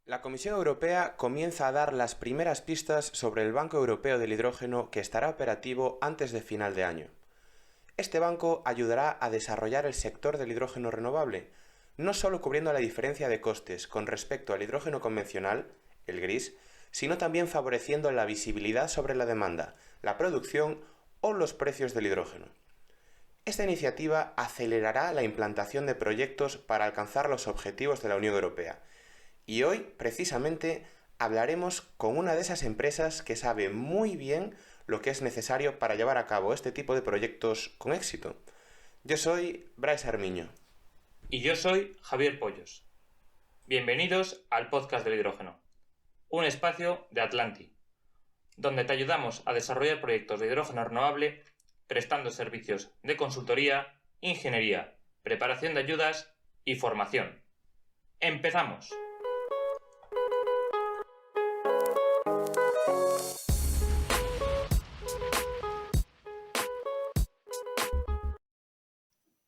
La Comisión Europea comienza a dar las primeras pistas sobre el Banco Europeo del Hidrógeno que estará operativo antes de final de año. Este banco ayudará a desarrollar el sector del hidrógeno renovable, no solo cubriendo la diferencia de costes con respecto al hidrógeno convencional, el gris, sino también favoreciendo la visibilidad sobre la demanda, la producción o los precios del hidrógeno. Esta iniciativa acelerará la implantación de proyectos para alcanzar los objetivos de la Unión Europea. Y hoy, precisamente, hablaremos con una de esas empresas que sabe muy bien lo que es necesario para llevar a cabo este tipo de proyectos con éxito. Yo soy Bryce Armiño. Y yo soy Javier Pollos. Bienvenidos al podcast del hidrógeno, un espacio de Atlanti, donde te ayudamos a desarrollar proyectos de hidrógeno renovable prestando servicios de consultoría, ingeniería, preparación de ayudas y formación. ¡Empezamos!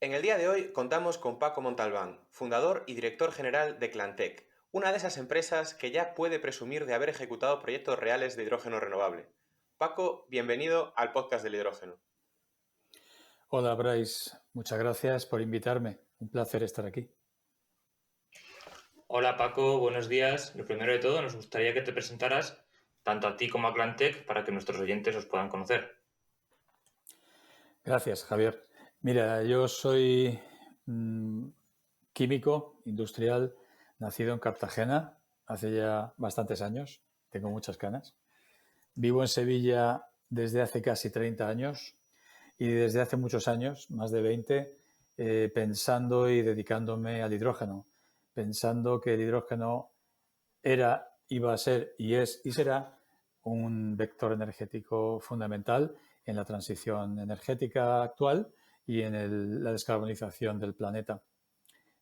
En el día de hoy contamos con Paco Montalbán, fundador y director general de Clantec, una de esas empresas que ya puede presumir de haber ejecutado proyectos reales de hidrógeno renovable. Paco, bienvenido al podcast del hidrógeno. Hola Bryce, muchas gracias por invitarme. Un placer estar aquí. Hola Paco, buenos días. Lo primero de todo, nos gustaría que te presentaras tanto a ti como a Clantec para que nuestros oyentes os puedan conocer. Gracias, Javier. Mira, yo soy químico industrial, nacido en Cartagena hace ya bastantes años. Tengo muchas canas. Vivo en Sevilla desde hace casi 30 años y desde hace muchos años, más de 20, pensando y dedicándome al hidrógeno, pensando que el hidrógeno era, iba a ser y es y será un vector energético fundamental en la transición energética actual y en la descarbonización del planeta.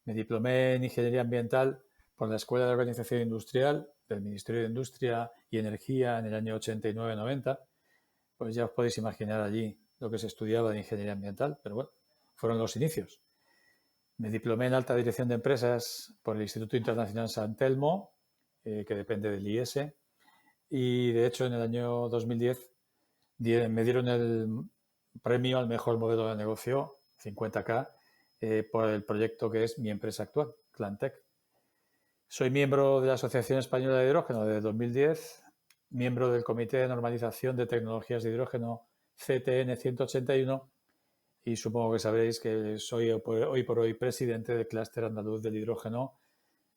Me diplomé en Ingeniería Ambiental por la Escuela de Organización Industrial del Ministerio de Industria y Energía en el año 89-90. Pues ya os podéis imaginar allí lo que se estudiaba de Ingeniería Ambiental, pero bueno, fueron los inicios. Me diplomé en Alta Dirección de Empresas por el Instituto Internacional San Telmo, que depende del IES, y de hecho en el año 2010 me dieron el premio al mejor modelo de negocio, 50K, por el proyecto que es mi empresa actual, Clantec. Soy miembro de la Asociación Española de Hidrógeno desde 2010, miembro del Comité de Normalización de Tecnologías de Hidrógeno CTN 181 y supongo que sabréis que soy hoy por hoy presidente del Clúster Andaluz del Hidrógeno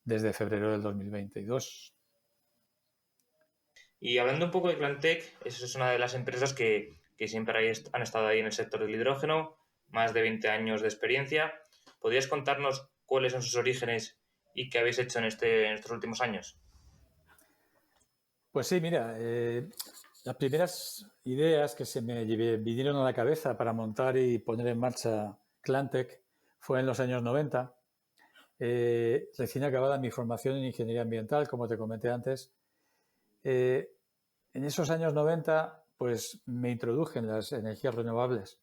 desde febrero del 2022. Y hablando un poco de Clantec, esa es una de las empresas que siempre han estado ahí en el sector del hidrógeno, más de 20 años de experiencia. ¿Podrías contarnos cuáles son sus orígenes y qué habéis hecho en estos últimos años? Pues sí, mira, las primeras ideas que se me vinieron a la cabeza para montar y poner en marcha Clantec fue en los años 90. Recién acabada mi formación en Ingeniería Ambiental, como te comenté antes. En esos años 90, pues me introduje en las energías renovables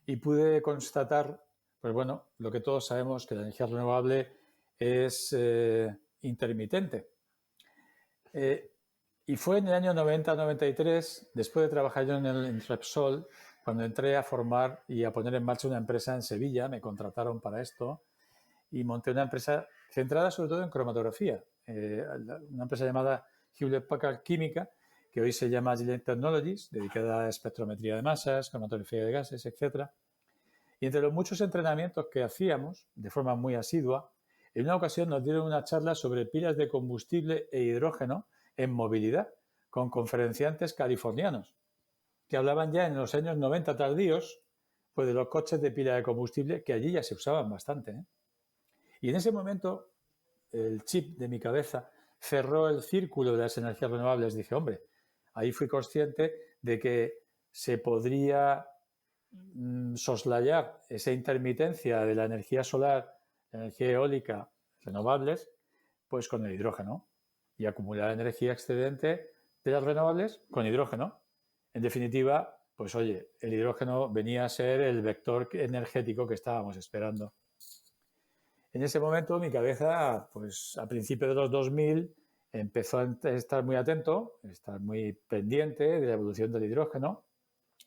y pude constatar, pues bueno, lo que todos sabemos, que la energía renovable es intermitente. Y fue en el año 90-93, después de trabajar yo en Repsol, cuando entré a formar y a poner en marcha una empresa en Sevilla, me contrataron para esto y monté una empresa centrada sobre todo en cromatografía, una empresa llamada Hewlett Packard Química, que hoy se llama Agilent Technologies, dedicada a espectrometría de masas, cromatografía de gases, etc. Y entre los muchos entrenamientos que hacíamos de forma muy asidua, en una ocasión nos dieron una charla sobre pilas de combustible e hidrógeno en movilidad con conferenciantes californianos que hablaban ya en los años 90 tardíos pues de los coches de pila de combustible que allí ya se usaban bastante, ¿eh? Y en ese momento el chip de mi cabeza cerró el círculo de las energías renovables. Dije, hombre, ahí fui consciente de que se podría soslayar esa intermitencia de la energía solar, la energía eólica, renovables, pues con el hidrógeno y acumular energía excedente de las renovables con hidrógeno. En definitiva, pues oye, el hidrógeno venía a ser el vector energético que estábamos esperando. En ese momento mi cabeza, pues a principios de los 2000, empezó a estar muy atento, estar muy pendiente de la evolución del hidrógeno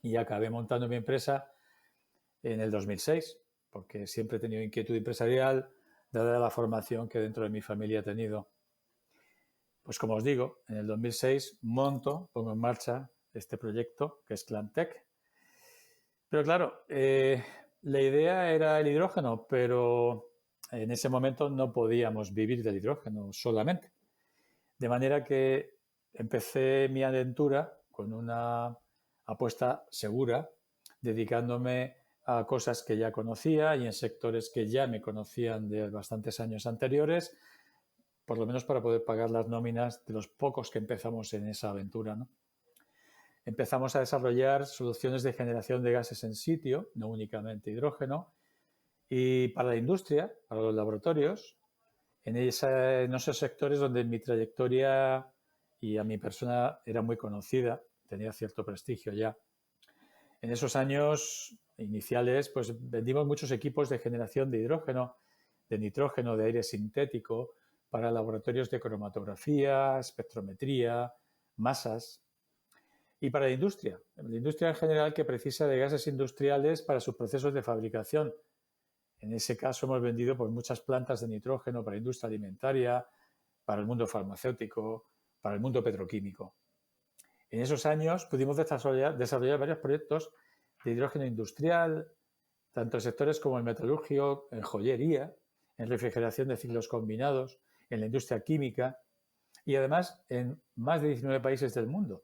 y acabé montando mi empresa en el 2006, porque siempre he tenido inquietud empresarial, dada la formación que dentro de mi familia he tenido. Pues como os digo, en el 2006 pongo en marcha este proyecto que es Clantech. Pero claro, la idea era el hidrógeno, pero en ese momento no podíamos vivir del hidrógeno solamente. De manera que empecé mi aventura con una apuesta segura, dedicándome a cosas que ya conocía y en sectores que ya me conocían de bastantes años anteriores, por lo menos para poder pagar las nóminas de los pocos que empezamos en esa aventura, ¿no? Empezamos a desarrollar soluciones de generación de gases en sitio, no únicamente hidrógeno, y para la industria, para los laboratorios, en esos sectores donde mi trayectoria y a mi persona era muy conocida, tenía cierto prestigio ya. En esos años iniciales, pues vendimos muchos equipos de generación de hidrógeno, de nitrógeno, de aire sintético, para laboratorios de cromatografía, espectrometría, masas. Y para la industria en general que precisa de gases industriales para sus procesos de fabricación. En ese caso hemos vendido pues, muchas plantas de nitrógeno para la industria alimentaria, para el mundo farmacéutico, para el mundo petroquímico. En esos años pudimos desarrollar varios proyectos de hidrógeno industrial, tanto en sectores como en metalurgia, en joyería, en refrigeración de ciclos combinados, en la industria química y además en más de 19 países del mundo.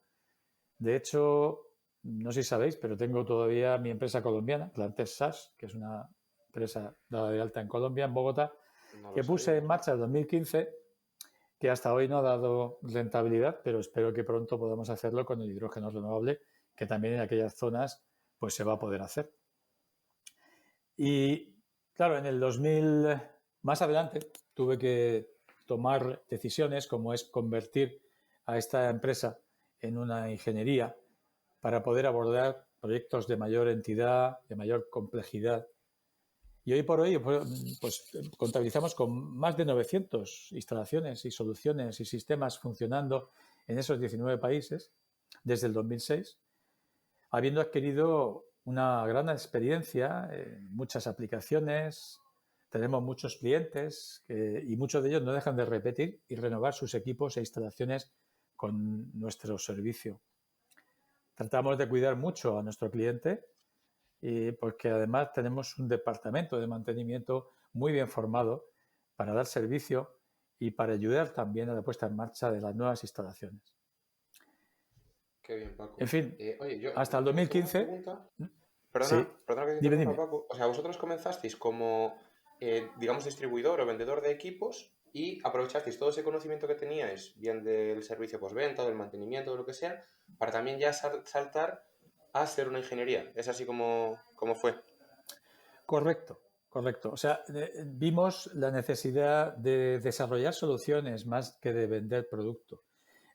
De hecho, no sé si sabéis, pero tengo todavía mi empresa colombiana, Clantech SAS, que es una empresa dada de alta en Colombia, en Bogotá, No que lo puse sabía. en marcha en 2015, que hasta hoy no ha dado rentabilidad, pero espero que pronto podamos hacerlo con el hidrógeno renovable, que también en aquellas zonas pues se va a poder hacer. Y claro, en el 2000, más adelante, tuve que tomar decisiones como es convertir a esta empresa en una ingeniería para poder abordar proyectos de mayor entidad, de mayor complejidad. Y hoy por hoy pues, contabilizamos con más de 900 instalaciones y soluciones y sistemas funcionando en esos 19 países desde el 2006, habiendo adquirido una gran experiencia en muchas aplicaciones. Tenemos muchos clientes y muchos de ellos no dejan de repetir y renovar sus equipos e instalaciones con nuestro servicio. Tratamos de cuidar mucho a nuestro cliente porque además tenemos un departamento de mantenimiento muy bien formado para dar servicio y para ayudar también a la puesta en marcha de las nuevas instalaciones. Qué bien, Paco. En fin, Oye, yo hasta el tengo una 2015, pregunta. sí, Perdona que te dime, interrumpa, dime. Paco. O sea, vosotros comenzasteis como, digamos, distribuidor o vendedor de equipos y aprovechasteis todo ese conocimiento que teníais, bien del servicio postventa, del mantenimiento, de lo que sea, para también ya saltar a ser una ingeniería. ¿Es así como fue? Correcto, correcto. O sea, vimos la necesidad de desarrollar soluciones más que de vender producto.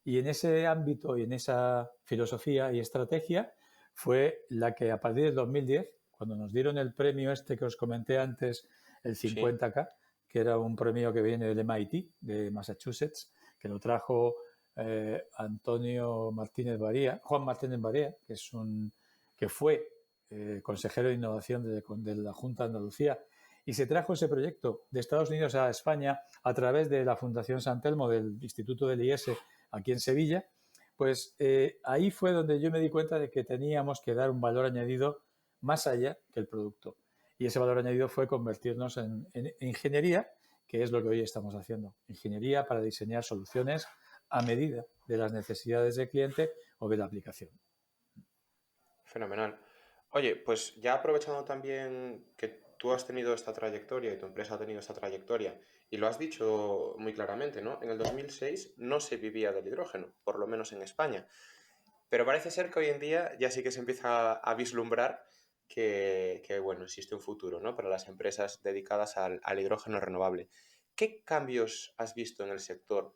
Y en ese ámbito y en esa filosofía y estrategia fue la que a partir del 2010, cuando nos dieron el premio este que os comenté antes, el Sí. 50K, que era un premio que viene del MIT, de Massachusetts, que lo trajo Antonio Martínez Barea, Juan Martínez Barea, que fue consejero de innovación de la Junta de Andalucía, y se trajo ese proyecto de Estados Unidos a España a través de la Fundación San Telmo del Instituto del IES aquí en Sevilla, pues ahí fue donde yo me di cuenta de que teníamos que dar un valor añadido más allá que el producto. Y ese valor añadido fue convertirnos en ingeniería, que es lo que hoy estamos haciendo. Ingeniería para diseñar soluciones a medida de las necesidades del cliente o de la aplicación. Fenomenal. Oye, pues ya aprovechando también que tú has tenido esta trayectoria y tu empresa ha tenido esta trayectoria, y lo has dicho muy claramente, ¿no? En el 2006 no se vivía del hidrógeno, por lo menos en España. Pero parece ser que hoy en día ya sí que se empieza a vislumbrar que, bueno, existe un futuro, ¿no? Para las empresas dedicadas al hidrógeno renovable. ¿Qué cambios has visto en el sector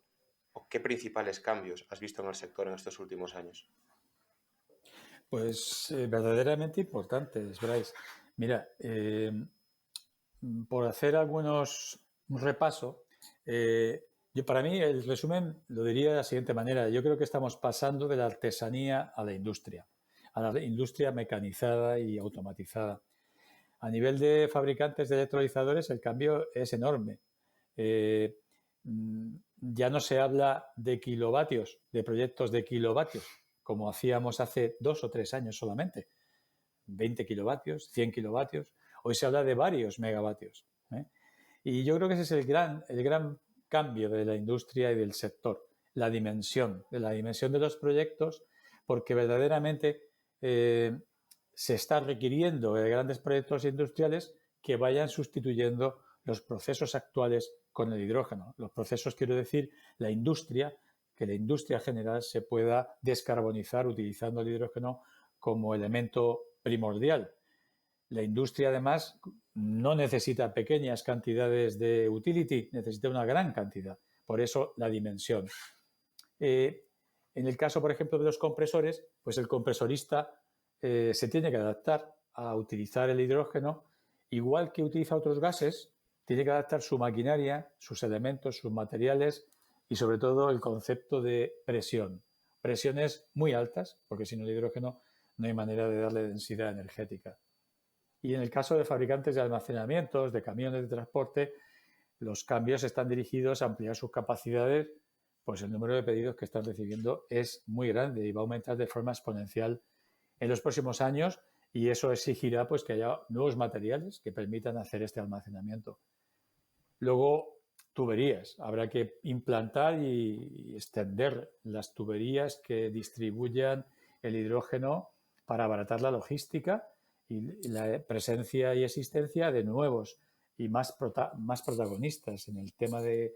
o qué principales cambios has visto en el sector en estos últimos años? Pues verdaderamente importantes, Bryce. Mira, por hacer un repaso, Para mí, el resumen lo diría de la siguiente manera. Yo creo que estamos pasando de la artesanía a la industria mecanizada y automatizada. A nivel de fabricantes de electrolizadores, el cambio es enorme. Eh, ya no se habla de kilovatios, de proyectos de kilovatios, como hacíamos hace 2 o 3 años solamente. 20 kilovatios, 100 kilovatios. Hoy se habla de varios megavatios. Y yo creo que ese es el gran cambio de la industria y del sector, la dimensión de los proyectos, porque verdaderamente se está requiriendo de grandes proyectos industriales que vayan sustituyendo los procesos actuales con el hidrógeno. Los procesos, quiero decir, que la industria general se pueda descarbonizar utilizando el hidrógeno como elemento primordial. La industria, además, no necesita pequeñas cantidades de utility, necesita una gran cantidad. Por eso, la dimensión. En el caso, por ejemplo, de los compresores, pues el compresorista se tiene que adaptar a utilizar el hidrógeno, igual que utiliza otros gases, tiene que adaptar su maquinaria, sus elementos, sus materiales y, sobre todo, el concepto de presión. Presiones muy altas, porque sin el hidrógeno no hay manera de darle densidad energética. Y en el caso de fabricantes de almacenamientos, de camiones de transporte, los cambios están dirigidos a ampliar sus capacidades, pues el número de pedidos que están recibiendo es muy grande y va a aumentar de forma exponencial en los próximos años, y eso exigirá pues que haya nuevos materiales que permitan hacer este almacenamiento. Luego, tuberías. Habrá que implantar y extender las tuberías que distribuyan el hidrógeno para abaratar la logística y la presencia y existencia de nuevos y más protagonistas en el tema de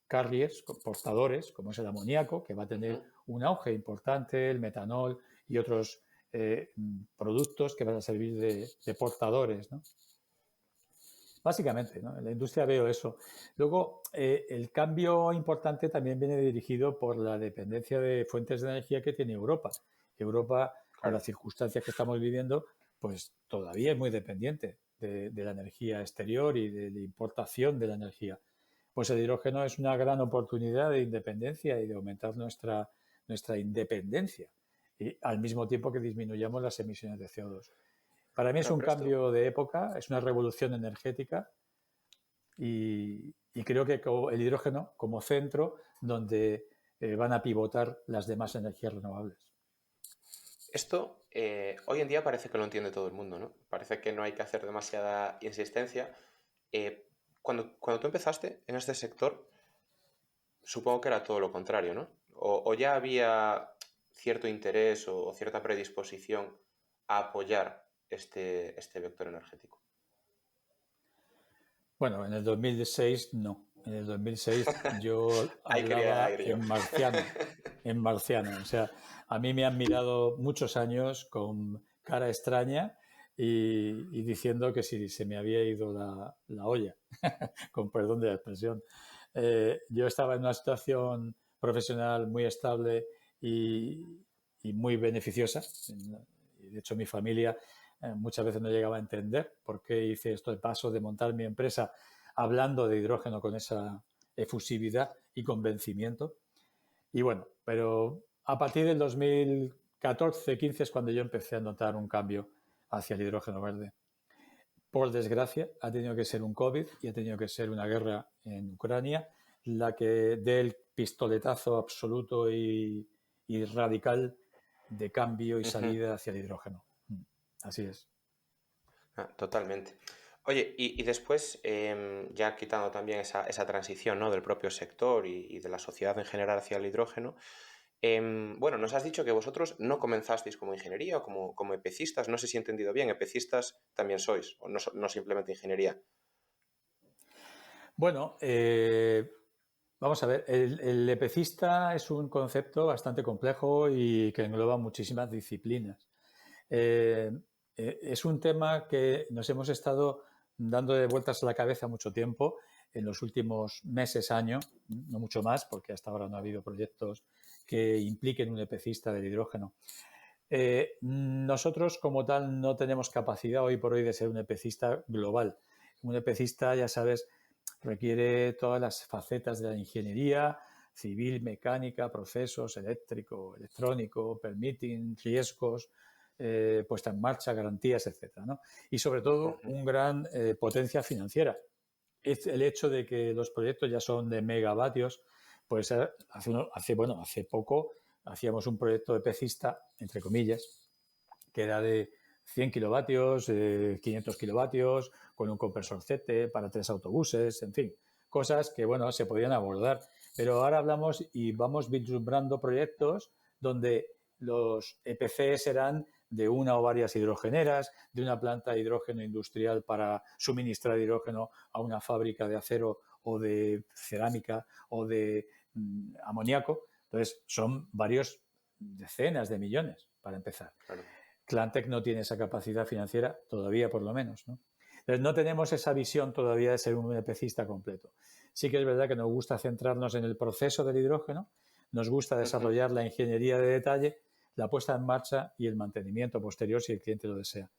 carriers, portadores, como es el amoníaco, que va a tener un auge importante, el metanol y otros productos que van a servir de portadores, ¿no? Básicamente, ¿no? En la industria veo eso. Luego, el cambio importante también viene dirigido por la dependencia de fuentes de energía que tiene Europa. Europa, por las circunstancias que estamos viviendo, pues todavía es muy dependiente de la energía exterior y de la importación de la energía. Pues el hidrógeno es una gran oportunidad de independencia y de aumentar nuestra independencia, y al mismo tiempo que disminuyamos las emisiones de CO2. Para mí es un cambio de época, es una revolución energética y creo que el hidrógeno como centro donde van a pivotar las demás energías renovables. Esto hoy en día parece que lo entiende todo el mundo, ¿no? Parece que no hay que hacer demasiada insistencia. Cuando tú empezaste en este sector, supongo que era todo lo contrario, ¿no? O ya había cierto interés o cierta predisposición a apoyar este vector energético. Bueno, en el 2006 no. En el 2006 yo hablaba en marciano. O sea, a mí me han mirado muchos años con cara extraña y diciendo que si se me había ido la olla, con perdón de la expresión. Yo estaba en una situación profesional muy estable y muy beneficiosa. De hecho, mi familia muchas veces no llegaba a entender por qué hice esto de paso de montar mi empresa hablando de hidrógeno con esa efusividad y convencimiento. Y bueno, pero a partir del 2014-15 es cuando yo empecé a notar un cambio hacia el hidrógeno verde. Por desgracia, ha tenido que ser un COVID y ha tenido que ser una guerra en Ucrania la que dé el pistoletazo absoluto y radical de cambio y salida hacia el hidrógeno. Así es. Totalmente. Oye, y después, ya quitando también esa transición, ¿no?, del propio sector y de la sociedad en general hacia el hidrógeno, bueno, nos has dicho que vosotros no comenzasteis como ingeniería o como epecistas, no sé si he entendido bien, epecistas también sois, o no simplemente ingeniería. Bueno, vamos a ver, el epecista es un concepto bastante complejo y que engloba muchísimas disciplinas. Es un tema que nos hemos estado dando de vueltas a la cabeza mucho tiempo, en los últimos meses, años, no mucho más, porque hasta ahora no ha habido proyectos que impliquen un epecista del hidrógeno. Nosotros, como tal, no tenemos capacidad hoy por hoy de ser un epecista global. Un epecista, ya sabes, requiere todas las facetas de la ingeniería civil, mecánica, procesos, eléctrico, electrónico, permitting, riesgos, puesta en marcha, garantías, etcétera, ¿no? Y sobre todo un gran potencia financiera. Es el hecho de que los proyectos ya son de megavatios, pues hace poco hacíamos un proyecto de pecista, entre comillas, que era de 100 kilovatios, 500 kilovatios, con un compresor CT para 3 autobuses, en fin, cosas que, bueno, se podían abordar. Pero ahora hablamos y vamos vislumbrando proyectos donde los EPC serán de una o varias hidrogeneras, de una planta de hidrógeno industrial para suministrar hidrógeno a una fábrica de acero o de cerámica o de amoníaco. Entonces, son varios decenas de millones para empezar. Claro. Clantec no tiene esa capacidad financiera todavía, por lo menos, ¿no? Entonces, no tenemos esa visión todavía de ser un EPCista completo. Sí que es verdad que nos gusta centrarnos en el proceso del hidrógeno, nos gusta desarrollar la ingeniería de detalle, la puesta en marcha y el mantenimiento posterior si el cliente lo desea.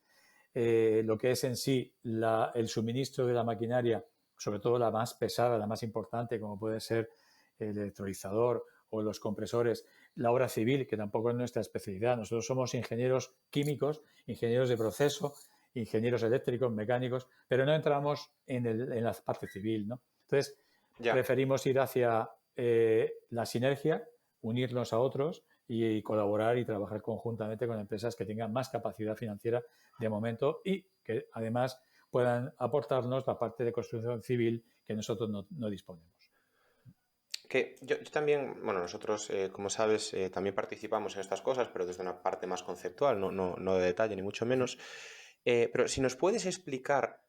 Lo que es en sí el suministro de la maquinaria, sobre todo la más pesada, la más importante, como puede ser el electrolizador o los compresores, la obra civil, que tampoco es nuestra especialidad. Nosotros somos ingenieros químicos, ingenieros de proceso, ingenieros eléctricos, mecánicos, pero no entramos en la parte civil, ¿no? Entonces, preferimos ir hacia la sinergia, unirnos a otros y colaborar y trabajar conjuntamente con empresas que tengan más capacidad financiera de momento y que además puedan aportarnos la parte de construcción civil que nosotros no disponemos. Que yo también, bueno, nosotros, como sabes, también participamos en estas cosas, pero desde una parte más conceptual, no de detalle, ni mucho menos. Pero si nos puedes explicar,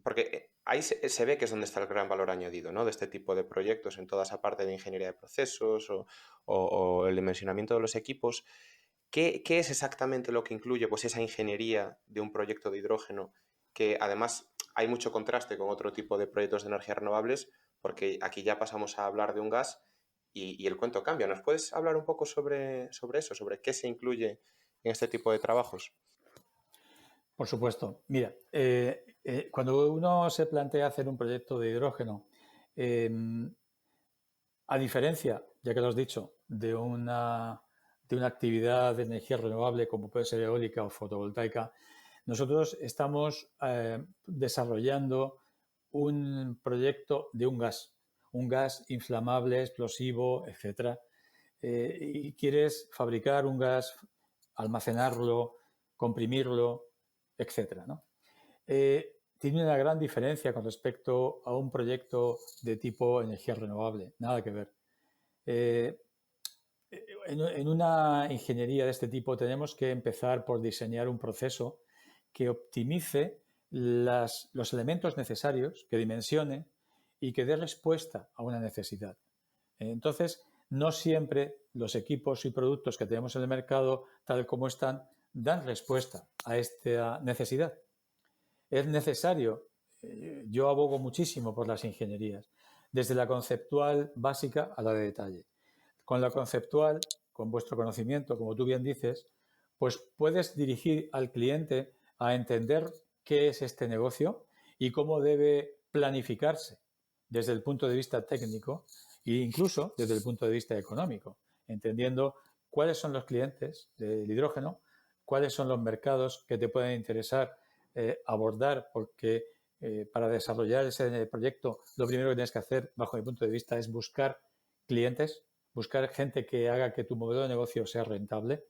porque ahí se ve que es donde está el gran valor añadido, ¿no? De este tipo de proyectos, en toda esa parte de ingeniería de procesos o el dimensionamiento de los equipos. ¿Qué es exactamente lo que incluye pues, esa ingeniería de un proyecto de hidrógeno? Que además hay mucho contraste con otro tipo de proyectos de energías renovables, porque aquí ya pasamos a hablar de un gas y el cuento cambia. ¿Nos puedes hablar un poco sobre eso, sobre qué se incluye en este tipo de trabajos? Por supuesto. Mira, cuando uno se plantea hacer un proyecto de hidrógeno, a diferencia, ya que lo has dicho, de una actividad de energía renovable como puede ser eólica o fotovoltaica, nosotros estamos desarrollando un proyecto de un gas inflamable, explosivo, etcétera. Y quieres fabricar un gas, almacenarlo, comprimirlo, etcétera, ¿no? Tiene una gran diferencia con respecto a un proyecto de tipo energía renovable, nada que ver. En una ingeniería de este tipo tenemos que empezar por diseñar un proceso que optimice los elementos necesarios, que dimensione y que dé respuesta a una necesidad. Entonces, no siempre los equipos y productos que tenemos en el mercado, tal como están, dan respuesta a esta necesidad. Es necesario, yo abogo muchísimo por las ingenierías, desde la conceptual básica a la de detalle. Con la conceptual, con vuestro conocimiento, como tú bien dices, pues puedes dirigir al cliente a entender qué es este negocio y cómo debe planificarse desde el punto de vista técnico e incluso desde el punto de vista económico, entendiendo cuáles son los clientes del hidrógeno, cuáles son los mercados que te pueden interesar abordar, porque para desarrollar ese proyecto lo primero que tienes que hacer, bajo mi punto de vista, es buscar clientes, buscar gente que haga que tu modelo de negocio sea rentable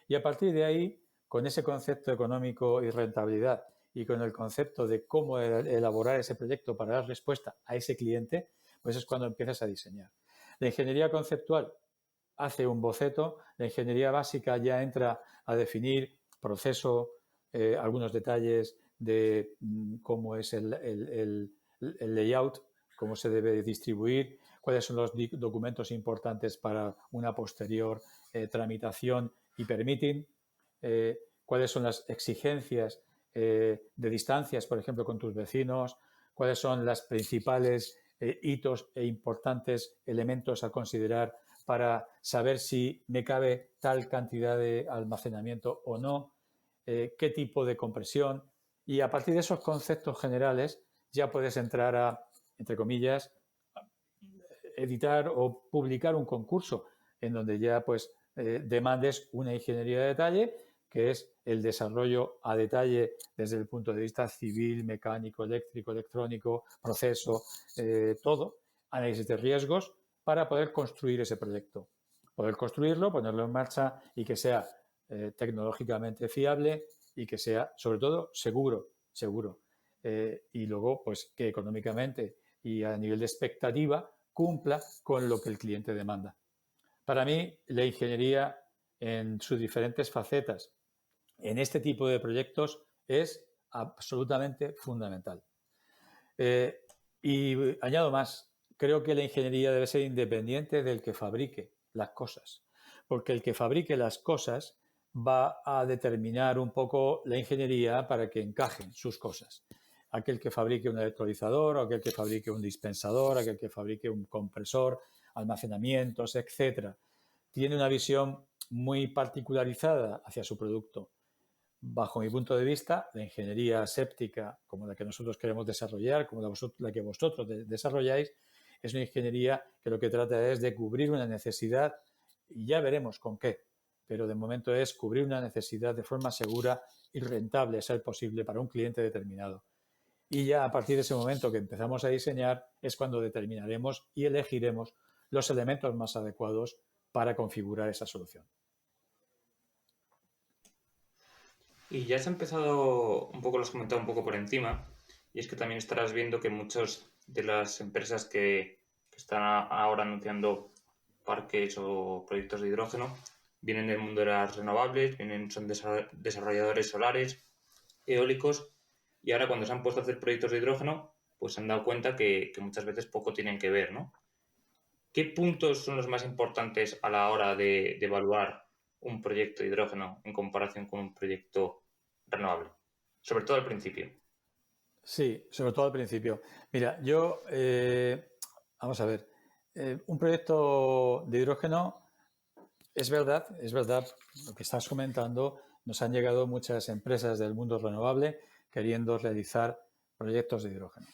y a partir de ahí, con ese concepto económico y rentabilidad y con el concepto de cómo elaborar ese proyecto para dar respuesta a ese cliente, pues es cuando empiezas a diseñar. La ingeniería conceptual hace un boceto, la ingeniería básica ya entra a definir proceso, algunos detalles de cómo es el layout, cómo se debe distribuir, cuáles son los documentos importantes para una posterior tramitación y permitting, cuáles son las exigencias de distancias, por ejemplo, con tus vecinos, cuáles son las principales hitos e importantes elementos a considerar para saber si me cabe tal cantidad de almacenamiento o no, qué tipo de compresión. Y a partir de esos conceptos generales ya puedes entrar a, entre comillas, editar o publicar un concurso en donde ya pues demandes una ingeniería de detalle, que es el desarrollo a detalle desde el punto de vista civil, mecánico, eléctrico, electrónico, proceso, todo, análisis de riesgos para poder construir ese proyecto. Poder construirlo, ponerlo en marcha y que sea tecnológicamente fiable y que sea, sobre todo, seguro. Y luego, pues, que económicamente y a nivel de expectativa cumpla con lo que el cliente demanda. Para mí, la ingeniería en sus diferentes facetas en este tipo de proyectos es absolutamente fundamental. Y añado más, creo que la ingeniería debe ser independiente del que fabrique las cosas, porque el que fabrique las cosas va a determinar un poco la ingeniería para que encajen sus cosas. Aquel que fabrique un electrolizador, aquel que fabrique un dispensador, aquel que fabrique un compresor, almacenamientos, etcétera, tiene una visión muy particularizada hacia su producto. Bajo mi punto de vista, la ingeniería séptica, como la que nosotros queremos desarrollar, como la que vosotros desarrolláis, es una ingeniería que lo que trata es de cubrir una necesidad, y ya veremos con qué, pero de momento es cubrir una necesidad de forma segura y rentable, a ser posible, para un cliente determinado. Y ya a partir de ese momento que empezamos a diseñar es cuando determinaremos y elegiremos los elementos más adecuados para configurar esa solución. Y ya has empezado un poco, lo has comentado un poco por encima, y es que también estarás viendo que muchas de las empresas que están ahora anunciando parques o proyectos de hidrógeno vienen del mundo de las renovables, son desarrolladores solares, eólicos, y ahora cuando se han puesto a hacer proyectos de hidrógeno, pues se han dado cuenta que muchas veces poco tienen que ver, ¿no? ¿Qué puntos son los más importantes a la hora de evaluar un proyecto de hidrógeno en comparación con un proyecto renovable? Sobre todo al principio. Sí, sobre todo al principio. Mira, vamos a ver, un proyecto de hidrógeno, es verdad lo que estás comentando, nos han llegado muchas empresas del mundo renovable queriendo realizar proyectos de hidrógeno.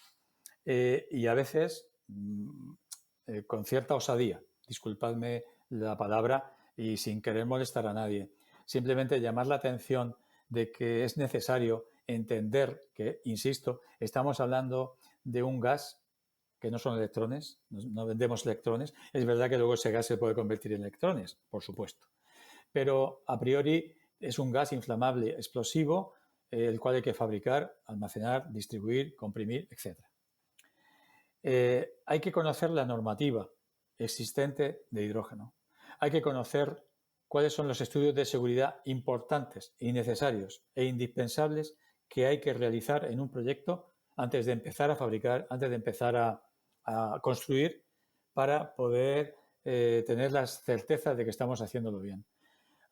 Y a veces con cierta osadía, disculpadme la palabra y sin querer molestar a nadie, simplemente llamar la atención de que es necesario entender que, insisto, estamos hablando de un gas que no son electrones, no vendemos electrones. Es verdad que luego ese gas se puede convertir en electrones, por supuesto, pero a priori es un gas inflamable explosivo, el cual hay que fabricar, almacenar, distribuir, comprimir, etc. Hay que conocer la normativa existente de hidrógeno. Hay que conocer cuáles son los estudios de seguridad importantes y necesarios e indispensables que hay que realizar en un proyecto antes de empezar a fabricar, antes de empezar a construir, para poder tener las certezas de que estamos haciéndolo bien.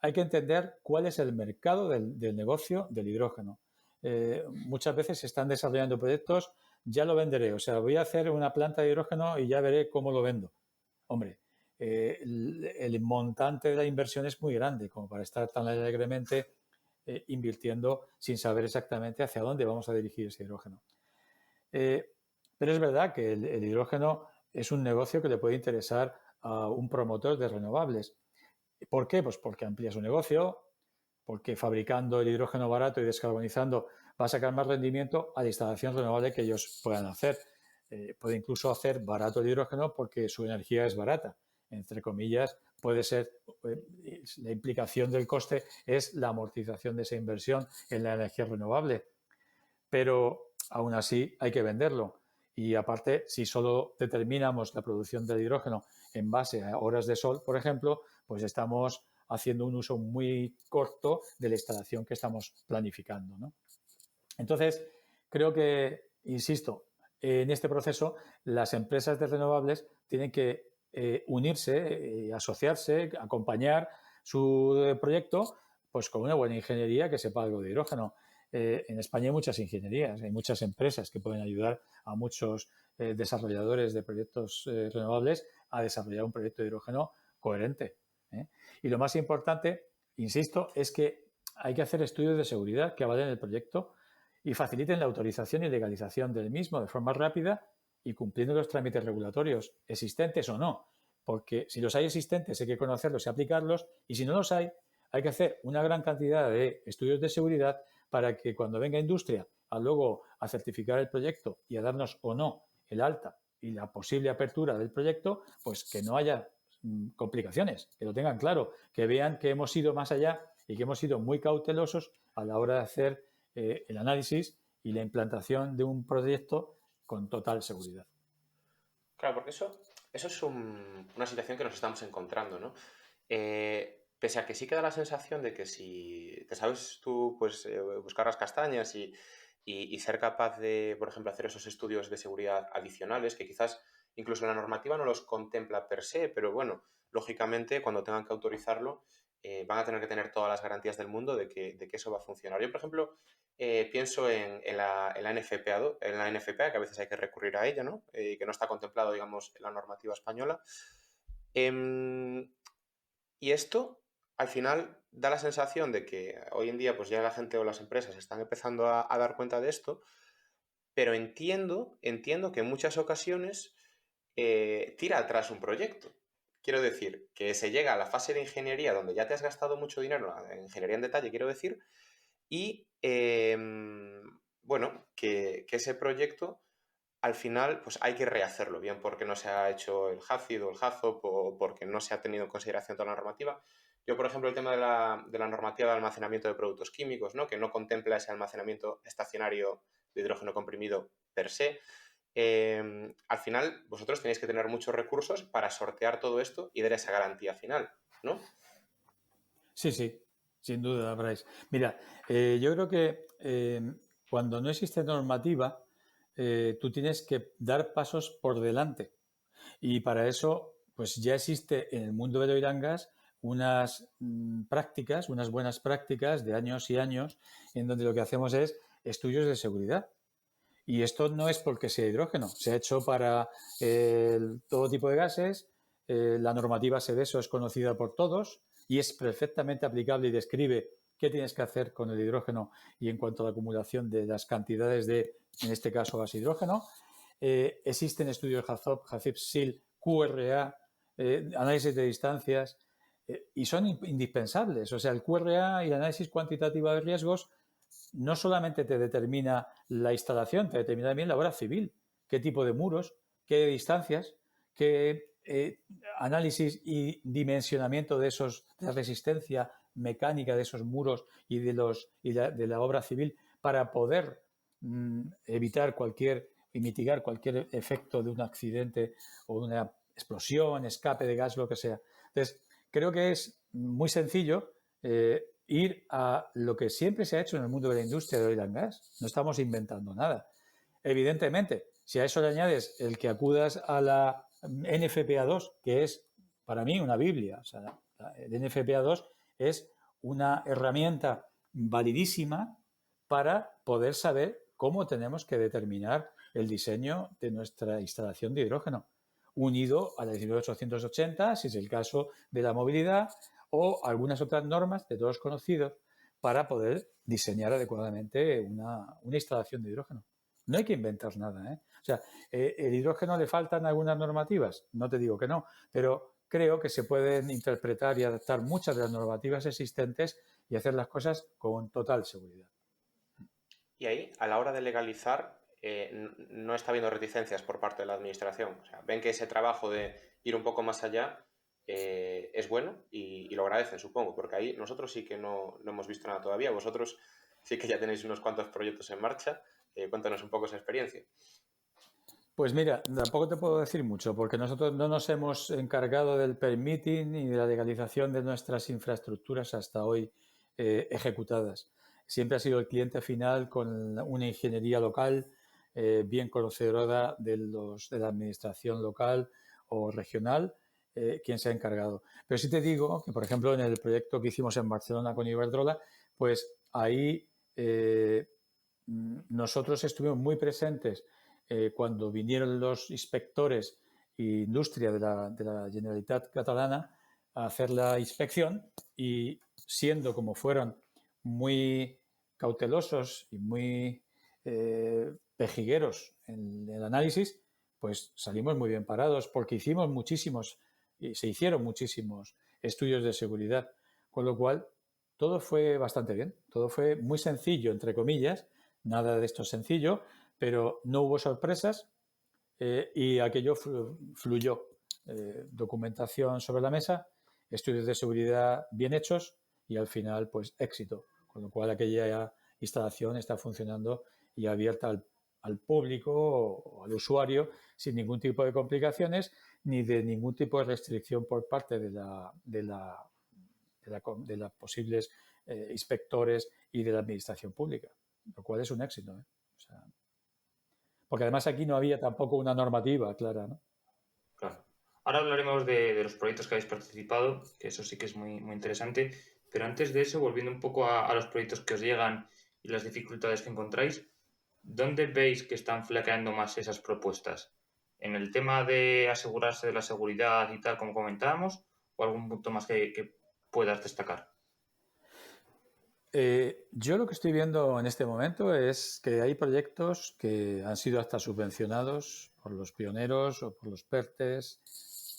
Hay que entender cuál es el mercado del negocio del hidrógeno. Muchas veces se están desarrollando proyectos, ya lo venderé, o sea, voy a hacer una planta de hidrógeno y ya veré cómo lo vendo. Hombre, el montante de la inversión es muy grande como para estar tan alegremente invirtiendo sin saber exactamente hacia dónde vamos a dirigir ese hidrógeno. Pero es verdad que el hidrógeno es un negocio que le puede interesar a un promotor de renovables. ¿Por qué? Pues porque amplía su negocio, porque fabricando el hidrógeno barato y descarbonizando va a sacar más rendimiento a la instalación renovable que ellos puedan hacer. Puede incluso hacer barato el hidrógeno porque su energía es barata. Entre comillas, puede ser, la implicación del coste es la amortización de esa inversión en la energía renovable. Pero aún así hay que venderlo. Y aparte, si solo determinamos la producción del hidrógeno en base a horas de sol, por ejemplo, pues estamos haciendo un uso muy corto de la instalación que estamos planificando, ¿no? Entonces, creo que, insisto, en este proceso las empresas de renovables tienen que unirse, asociarse, acompañar su proyecto pues con una buena ingeniería que sepa algo de hidrógeno. En España hay muchas ingenierías, hay muchas empresas que pueden ayudar a muchos desarrolladores de proyectos renovables a desarrollar un proyecto de hidrógeno coherente. Y lo más importante, insisto, es que hay que hacer estudios de seguridad que avalen el proyecto y faciliten la autorización y legalización del mismo de forma rápida y cumpliendo los trámites regulatorios existentes o no. Porque si los hay existentes hay que conocerlos y aplicarlos, y si no los hay que hacer una gran cantidad de estudios de seguridad para que cuando venga industria luego a certificar el proyecto y a darnos o no el alta y la posible apertura del proyecto, pues que no haya complicaciones, que lo tengan claro, que vean que hemos ido más allá y que hemos sido muy cautelosos a la hora de hacer el análisis y la implantación de un proyecto con total seguridad. Claro, porque eso es una situación que nos estamos encontrando, ¿no? Pese a que sí que da la sensación de que si te sabes tú pues, buscar las castañas y ser capaz de, por ejemplo, hacer esos estudios de seguridad adicionales, que quizás incluso la normativa no los contempla per se, pero bueno, lógicamente cuando tengan que autorizarlo van a tener que tener todas las garantías del mundo de que eso va a funcionar. Yo, por ejemplo, pienso en la NFPA, que a veces hay que recurrir a ella, ¿no? Que no está contemplado, digamos, en la normativa española. Y esto, al final, da la sensación de que hoy en día pues ya la gente o las empresas están empezando a dar cuenta de esto, pero entiendo que en muchas ocasiones tira atrás un proyecto. Quiero decir, que se llega a la fase de ingeniería donde ya te has gastado mucho dinero, en ingeniería en detalle, quiero decir, y bueno, que ese proyecto al final pues hay que rehacerlo, bien porque no se ha hecho el HACCP o el HACCP o porque no se ha tenido en consideración toda la normativa. Yo, por ejemplo, el tema de la normativa de almacenamiento de productos químicos, ¿no? Que no contempla ese almacenamiento estacionario de hidrógeno comprimido per se. Al final, vosotros tenéis que tener muchos recursos para sortear todo esto y dar esa garantía final, ¿no? Sí, sí, sin duda, Bryce. Mira, yo creo que cuando no existe normativa, tú tienes que dar pasos por delante. Y para eso, pues ya existe en el mundo del oil and gas unas prácticas, unas buenas prácticas de años y años, en donde lo que hacemos es estudios de seguridad. Y esto no es porque sea hidrógeno, se ha hecho para todo tipo de gases, la normativa SEDESO es conocida por todos y es perfectamente aplicable y describe qué tienes que hacer con el hidrógeno y en cuanto a la acumulación de las cantidades de, en este caso, gas hidrógeno. Existen estudios HACCP, HACCP SIL, QRA, análisis de distancias, y son indispensables. O sea, el QRA y el análisis cuantitativo de riesgos no solamente te determina la instalación, te determina también la obra civil, qué tipo de muros, qué distancias, qué análisis y dimensionamiento de la resistencia mecánica de esos muros y de la obra civil para poder evitar y mitigar cualquier efecto de un accidente o de una explosión, escape de gas, lo que sea. Entonces, creo que es muy sencillo ir a lo que siempre se ha hecho en el mundo de la industria de oil and gas. No estamos inventando nada. Evidentemente, si a eso le añades el que acudas a la NFPA2, que es para mí una Biblia, o sea, el NFPA2 es una herramienta validísima para poder saber cómo tenemos que determinar el diseño de nuestra instalación de hidrógeno, unido a la 19880, si es el caso de la movilidad, o algunas otras normas de todos conocidos para poder diseñar adecuadamente una instalación de hidrógeno. No hay que inventar nada, ¿eh? O sea, ¿el hidrógeno le faltan algunas normativas? No te digo que no, pero creo que se pueden interpretar y adaptar muchas de las normativas existentes y hacer las cosas con total seguridad. Y ahí, a la hora de legalizar, no está habiendo reticencias por parte de la administración. O sea, ven que ese trabajo de ir un poco más allá es bueno y lo agradecen, supongo, porque ahí nosotros sí que no hemos visto nada todavía. Vosotros sí que ya tenéis unos cuantos proyectos en marcha. Cuéntanos un poco esa experiencia. Pues mira, tampoco te puedo decir mucho, porque nosotros no nos hemos encargado del permitting y de la legalización de nuestras infraestructuras hasta hoy ejecutadas. Siempre ha sido el cliente final con una ingeniería local bien conocedora de la administración local o regional quien se ha encargado. Pero sí te digo que, por ejemplo, en el proyecto que hicimos en Barcelona con Iberdrola, pues ahí nosotros estuvimos muy presentes cuando vinieron los inspectores e industria de la Generalitat Catalana a hacer la inspección y siendo como fueron muy cautelosos y muy pejigueros en el análisis, pues salimos muy bien parados porque hicimos muchísimos y se hicieron muchísimos estudios de seguridad, con lo cual todo fue bastante bien, todo fue muy sencillo, entre comillas, nada de esto es sencillo, pero no hubo sorpresas y aquello fluyó. Documentación sobre la mesa, estudios de seguridad bien hechos y al final pues éxito, con lo cual aquella instalación está funcionando y abierta al público o al usuario sin ningún tipo de complicaciones ni de ningún tipo de restricción por parte de las posibles inspectores y de la administración pública, lo cual es un éxito. O sea, porque además aquí no había tampoco una normativa clara, ¿no? Claro. Ahora hablaremos de los proyectos que habéis participado, que eso sí que es muy, muy interesante. Pero antes de eso, volviendo un poco a los proyectos que os llegan y las dificultades que encontráis, ¿dónde veis que están flaqueando más esas propuestas? ¿En el tema de asegurarse de la seguridad y tal, como comentábamos? ¿O algún punto más que puedas destacar? Yo lo que estoy viendo en este momento es que hay proyectos que han sido hasta subvencionados por los pioneros o por los PERTES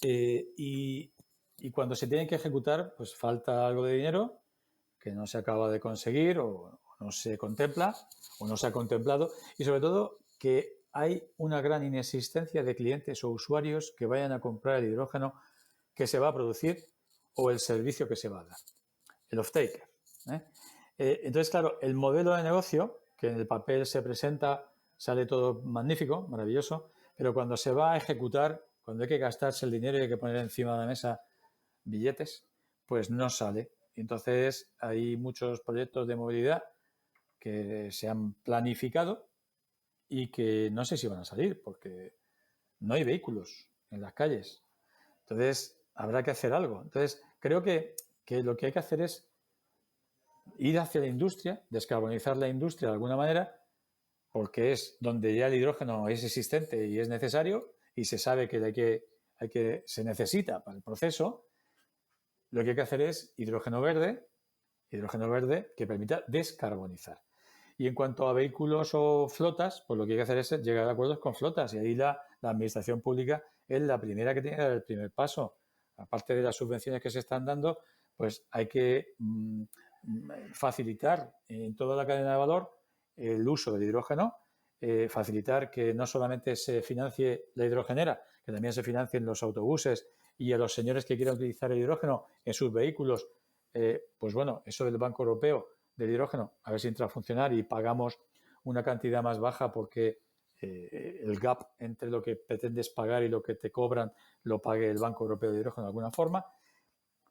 y cuando se tienen que ejecutar pues falta algo de dinero que no se acaba de conseguir o no se contempla o no se ha contemplado y sobre todo que hay una gran inexistencia de clientes o usuarios que vayan a comprar el hidrógeno que se va a producir o el servicio que se va a dar, el off-taker. Entonces, claro, el modelo de negocio, que en el papel se presenta, sale todo magnífico, maravilloso, pero cuando se va a ejecutar, cuando hay que gastarse el dinero y hay que poner encima de la mesa billetes, pues no sale. Entonces, hay muchos proyectos de movilidad que se han planificado y que no sé si van a salir porque no hay vehículos en las calles. Entonces, habrá que hacer algo. Entonces, creo que lo que hay que hacer es ir hacia la industria, descarbonizar la industria de alguna manera, porque es donde ya el hidrógeno es existente y es necesario y se sabe que se necesita para el proceso. Lo que hay que hacer es hidrógeno verde que permita descarbonizar. Y en cuanto a vehículos o flotas, pues lo que hay que hacer es llegar a acuerdos con flotas y ahí la administración pública es la primera que tiene que dar el primer paso. Aparte de las subvenciones que se están dando, pues hay que facilitar en toda la cadena de valor el uso del hidrógeno, facilitar que no solamente se financie la hidrogenera, que también se financien los autobuses y a los señores que quieran utilizar el hidrógeno en sus vehículos, pues bueno, eso del Banco Europeo del hidrógeno, a ver si entra a funcionar y pagamos una cantidad más baja porque el gap entre lo que pretendes pagar y lo que te cobran lo pague el Banco Europeo de Hidrógeno de alguna forma.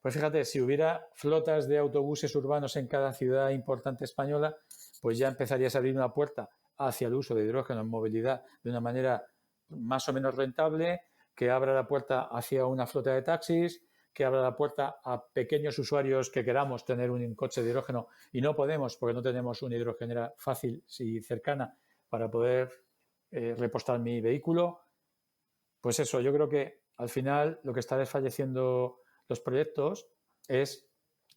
Pues fíjate, si hubiera flotas de autobuses urbanos en cada ciudad importante española, pues ya empezarías a abrir una puerta hacia el uso de hidrógeno en movilidad de una manera más o menos rentable, que abra la puerta hacia una flota de taxis, que abra la puerta a pequeños usuarios que queramos tener un coche de hidrógeno y no podemos porque no tenemos una hidrogenera fácil y cercana para poder repostar mi vehículo. Pues eso, yo creo que al final lo que está desfalleciendo los proyectos es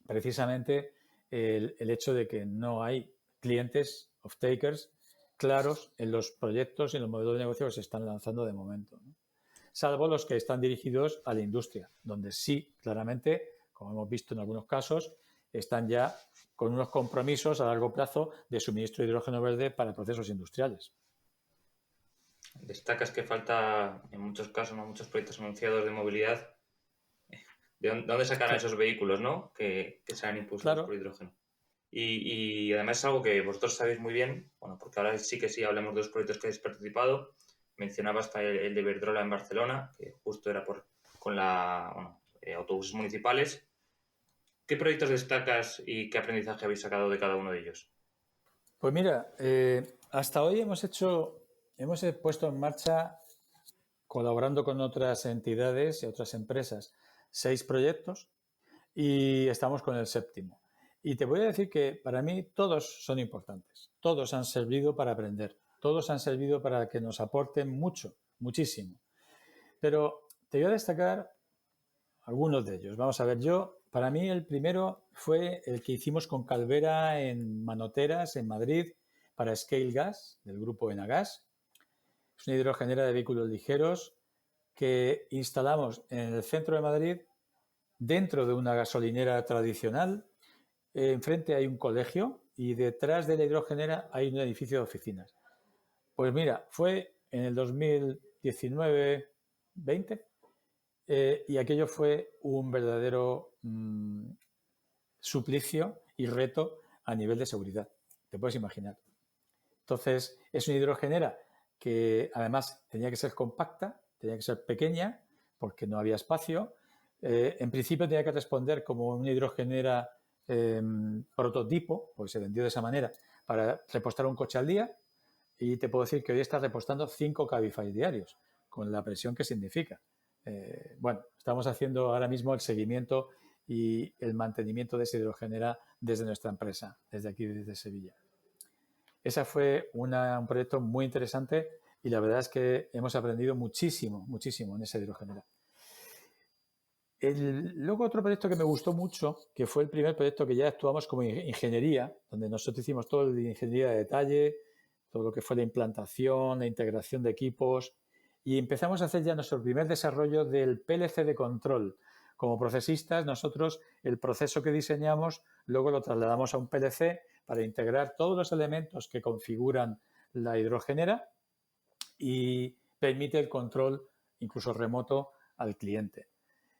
precisamente el hecho de que no hay clientes, off-takers, claros en los proyectos y en los modelos de negocio que se están lanzando de momento, ¿no? Salvo los que están dirigidos a la industria, donde sí, claramente, como hemos visto en algunos casos, están ya con unos compromisos a largo plazo de suministro de hidrógeno verde para procesos industriales. Destacas que falta, en muchos casos, ¿no? Muchos proyectos anunciados de movilidad. ¿De dónde sacarán esos vehículos, ¿no? que serán impulsados por hidrógeno? Y además es algo que vosotros sabéis muy bien, bueno, porque ahora sí que sí hablemos de los proyectos que habéis participado. Mencionaba hasta el de Iberdrola en Barcelona, que justo era con autobuses municipales. ¿Qué proyectos destacas y qué aprendizaje habéis sacado de cada uno de ellos? Pues mira, hasta hoy hemos puesto en marcha, colaborando con otras entidades y otras empresas, 6 proyectos y estamos con el 7º. Y te voy a decir que para mí todos son importantes, todos han servido para aprender, todos han servido para que nos aporten mucho, muchísimo. Pero te voy a destacar algunos de ellos. Vamos a ver, para mí el primero fue el que hicimos con Calvera en Manoteras, en Madrid, para Scale Gas, del grupo Enagas. Es una hidrogenera de vehículos ligeros que instalamos en el centro de Madrid, dentro de una gasolinera tradicional. Enfrente hay un colegio y detrás de la hidrogenera hay un edificio de oficinas. Pues mira, fue en el 2019-20 y aquello fue un verdadero suplicio y reto a nivel de seguridad. Te puedes imaginar. Entonces, es una hidrogenera que además tenía que ser compacta, tenía que ser pequeña, porque no había espacio. En principio tenía que responder como una hidrogenera prototipo, porque se vendió de esa manera, para repostar un coche al día. Y te puedo decir que hoy está repostando 5 Cabify diarios, con la presión que significa. Bueno, estamos haciendo ahora mismo el seguimiento y el mantenimiento de esa hidrogenera desde nuestra empresa, desde aquí, desde Sevilla. Ese fue un proyecto muy interesante y la verdad es que hemos aprendido muchísimo en esa hidrogenera. Luego otro proyecto que me gustó mucho, que fue el primer proyecto que ya actuamos como ingeniería, donde nosotros hicimos todo de ingeniería de detalle, todo lo que fue la implantación, la integración de equipos, y empezamos a hacer ya nuestro primer desarrollo del PLC de control. Como procesistas, nosotros el proceso que diseñamos luego lo trasladamos a un PLC para integrar todos los elementos que configuran la hidrogenera y permite el control incluso remoto al cliente.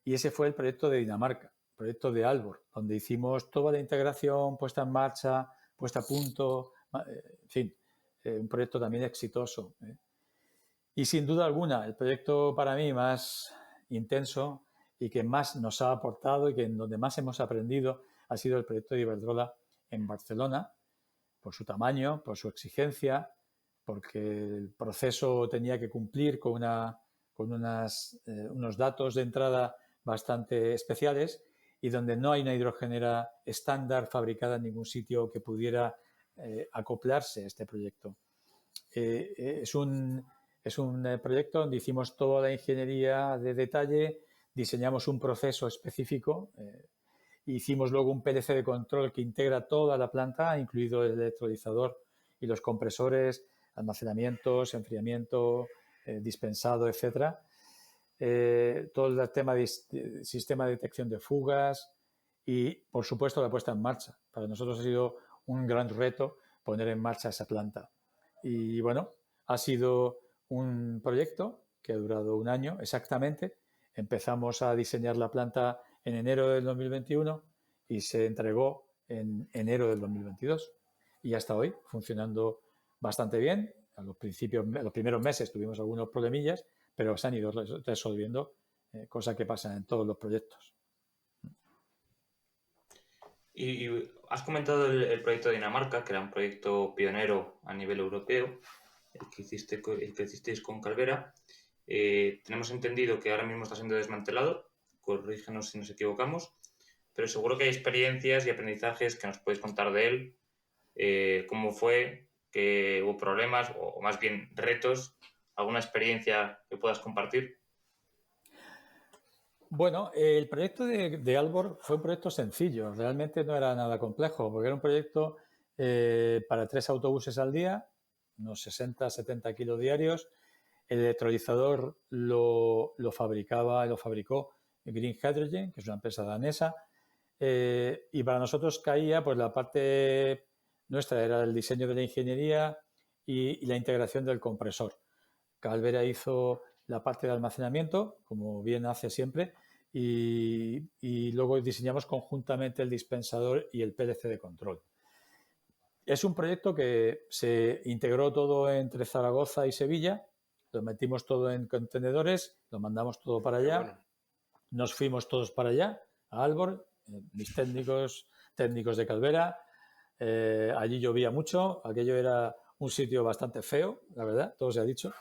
Y ese fue el proyecto de Dinamarca, el proyecto de Aalborg, donde hicimos toda la integración, puesta en marcha, puesta a punto, en fin, un proyecto también exitoso. Y sin duda alguna, el proyecto para mí más intenso y que más nos ha aportado y que en donde más hemos aprendido ha sido el proyecto de Iberdrola en Barcelona, por su tamaño, por su exigencia, porque el proceso tenía que cumplir con unos datos de entrada bastante especiales y donde no hay una hidrogenera estándar fabricada en ningún sitio que pudiera acoplarse a este proyecto. Es un proyecto donde hicimos toda la ingeniería de detalle, diseñamos un proceso específico, hicimos luego un PLC de control que integra toda la planta, incluido el electrolizador y los compresores, almacenamientos, enfriamiento, dispensado, etcétera. Todo el tema de sistema de detección de fugas y, por supuesto, la puesta en marcha. Para nosotros ha sido un gran reto poner en marcha esa planta. Y, bueno, ha sido un proyecto que ha durado un año exactamente. Empezamos a diseñar la planta en enero del 2021 y se entregó en enero del 2022. Y hasta hoy, funcionando bastante bien. A los primeros meses tuvimos algunos problemillas, pero se han ido resolviendo, cosa que pasa en todos los proyectos. Y has comentado el proyecto de Dinamarca, que era un proyecto pionero a nivel europeo, el que hicisteis con Calvera. Tenemos entendido que ahora mismo está siendo desmantelado, corrígenos si nos equivocamos, pero seguro que hay experiencias y aprendizajes que nos podéis contar de él, cómo fue, que hubo problemas o más bien retos, alguna experiencia que puedas compartir. Bueno, el proyecto de Aalborg fue un proyecto sencillo, realmente no era nada complejo, porque era un proyecto para 3 autobuses al día, unos 60-70 kilos diarios. El electrolizador lo fabricó Green Hydrogen, que es una empresa danesa, y para nosotros caía, pues la parte nuestra era el diseño de la ingeniería y la integración del compresor. Calvera hizo la parte de almacenamiento, como bien hace siempre, y luego diseñamos conjuntamente el dispensador y el PLC de control. Es un proyecto que se integró todo entre Zaragoza y Sevilla, lo metimos todo en contenedores, lo mandamos todo para allá, bueno. Nos fuimos todos para allá, a Aalborg, mis técnicos de Calvera, allí llovía mucho, aquello era un sitio bastante feo, la verdad, todo se ha dicho,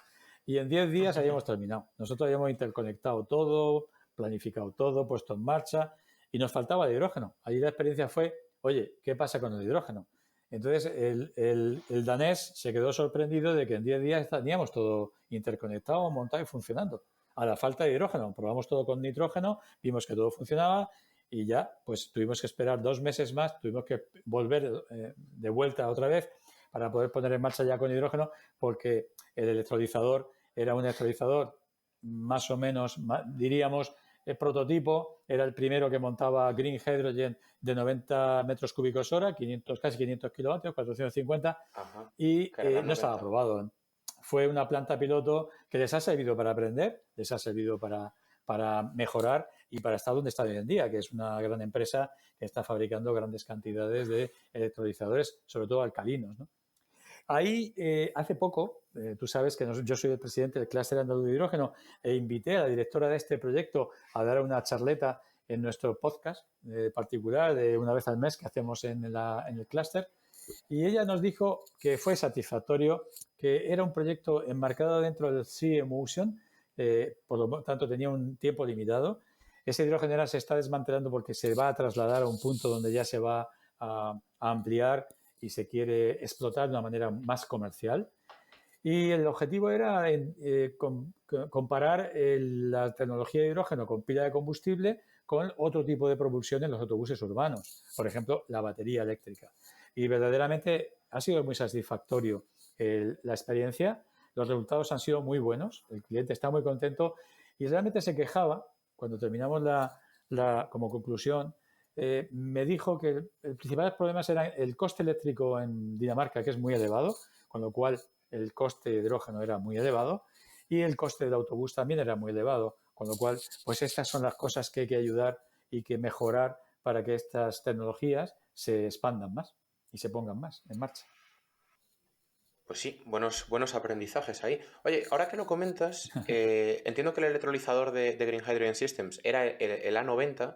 y en 10 días habíamos terminado. Nosotros habíamos interconectado todo, planificado todo, puesto en marcha, y nos faltaba el hidrógeno. Allí la experiencia fue, oye, ¿qué pasa con el hidrógeno? Entonces el danés se quedó sorprendido de que en 10 días teníamos todo interconectado, montado y funcionando. A la falta de hidrógeno, probamos todo con nitrógeno, vimos que todo funcionaba y ya pues tuvimos que esperar 2 meses más, tuvimos que volver de vuelta otra vez para poder poner en marcha ya con hidrógeno, porque el electrolizador era un electrolizador más o menos, diríamos, el prototipo, era el primero que montaba Green Hydrogen de 90 metros cúbicos hora, 500, casi 500 kilovatios, 450, Ajá, y que era no estaba 90. aprobado. Fue una planta piloto que les ha servido para aprender, les ha servido para mejorar y para estar donde está hoy en día, que es una gran empresa que está fabricando grandes cantidades de electrolizadores, sobre todo alcalinos, ¿no? Ahí, hace poco, tú sabes que yo soy el presidente del Clúster Andaluz de Hidrógeno e invité a la directora de este proyecto a dar una charleta en nuestro podcast particular de una vez al mes que hacemos en el clúster. Y ella nos dijo que fue satisfactorio, que era un proyecto enmarcado dentro del Sea Motion, por lo tanto tenía un tiempo limitado. Ese hidrógeno ahora se está desmantelando porque se va a trasladar a un punto donde ya se va a ampliar y se quiere explotar de una manera más comercial. Y el objetivo era comparar la tecnología de hidrógeno con pila de combustible con otro tipo de propulsión en los autobuses urbanos, por ejemplo, la batería eléctrica. Y verdaderamente ha sido muy satisfactorio la experiencia, los resultados han sido muy buenos, el cliente está muy contento y realmente se quejaba, cuando terminamos como conclusión, me dijo que el principal problema era el coste eléctrico en Dinamarca, que es muy elevado, con lo cual el coste de hidrógeno era muy elevado y el coste del autobús también era muy elevado, con lo cual, pues estas son las cosas que hay que ayudar y que mejorar para que estas tecnologías se expandan más y se pongan más en marcha. Pues sí, buenos aprendizajes ahí. Oye, ahora que lo comentas, entiendo que el electrolizador de Green Hydrogen Systems era el A90,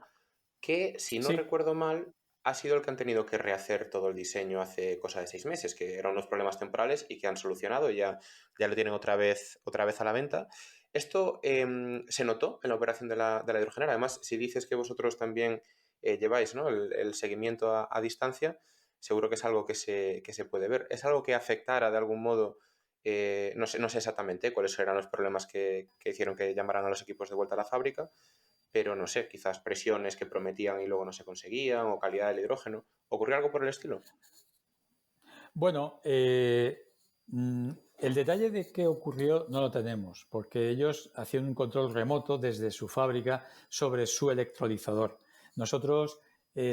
que, si no Sí, recuerdo mal, ha sido el que han tenido que rehacer todo el diseño hace cosa de 6 meses, que eran unos problemas temporales y que han solucionado y ya lo tienen otra vez a la venta. Esto se notó en la operación de la hidrogenera. Además, si dices que vosotros también lleváis, ¿no?, el seguimiento a distancia, seguro que es algo que se puede ver. ¿Es algo que afectara de algún modo? No sé exactamente cuáles eran los problemas que hicieron que llamaran a los equipos de vuelta a la fábrica, pero no sé, quizás presiones que prometían y luego no se conseguían, o calidad del hidrógeno. ¿Ocurrió algo por el estilo? bueno, el detalle de qué ocurrió no lo tenemos, porque ellos hacían un control remoto desde su fábrica sobre su electrolizador. Nosotros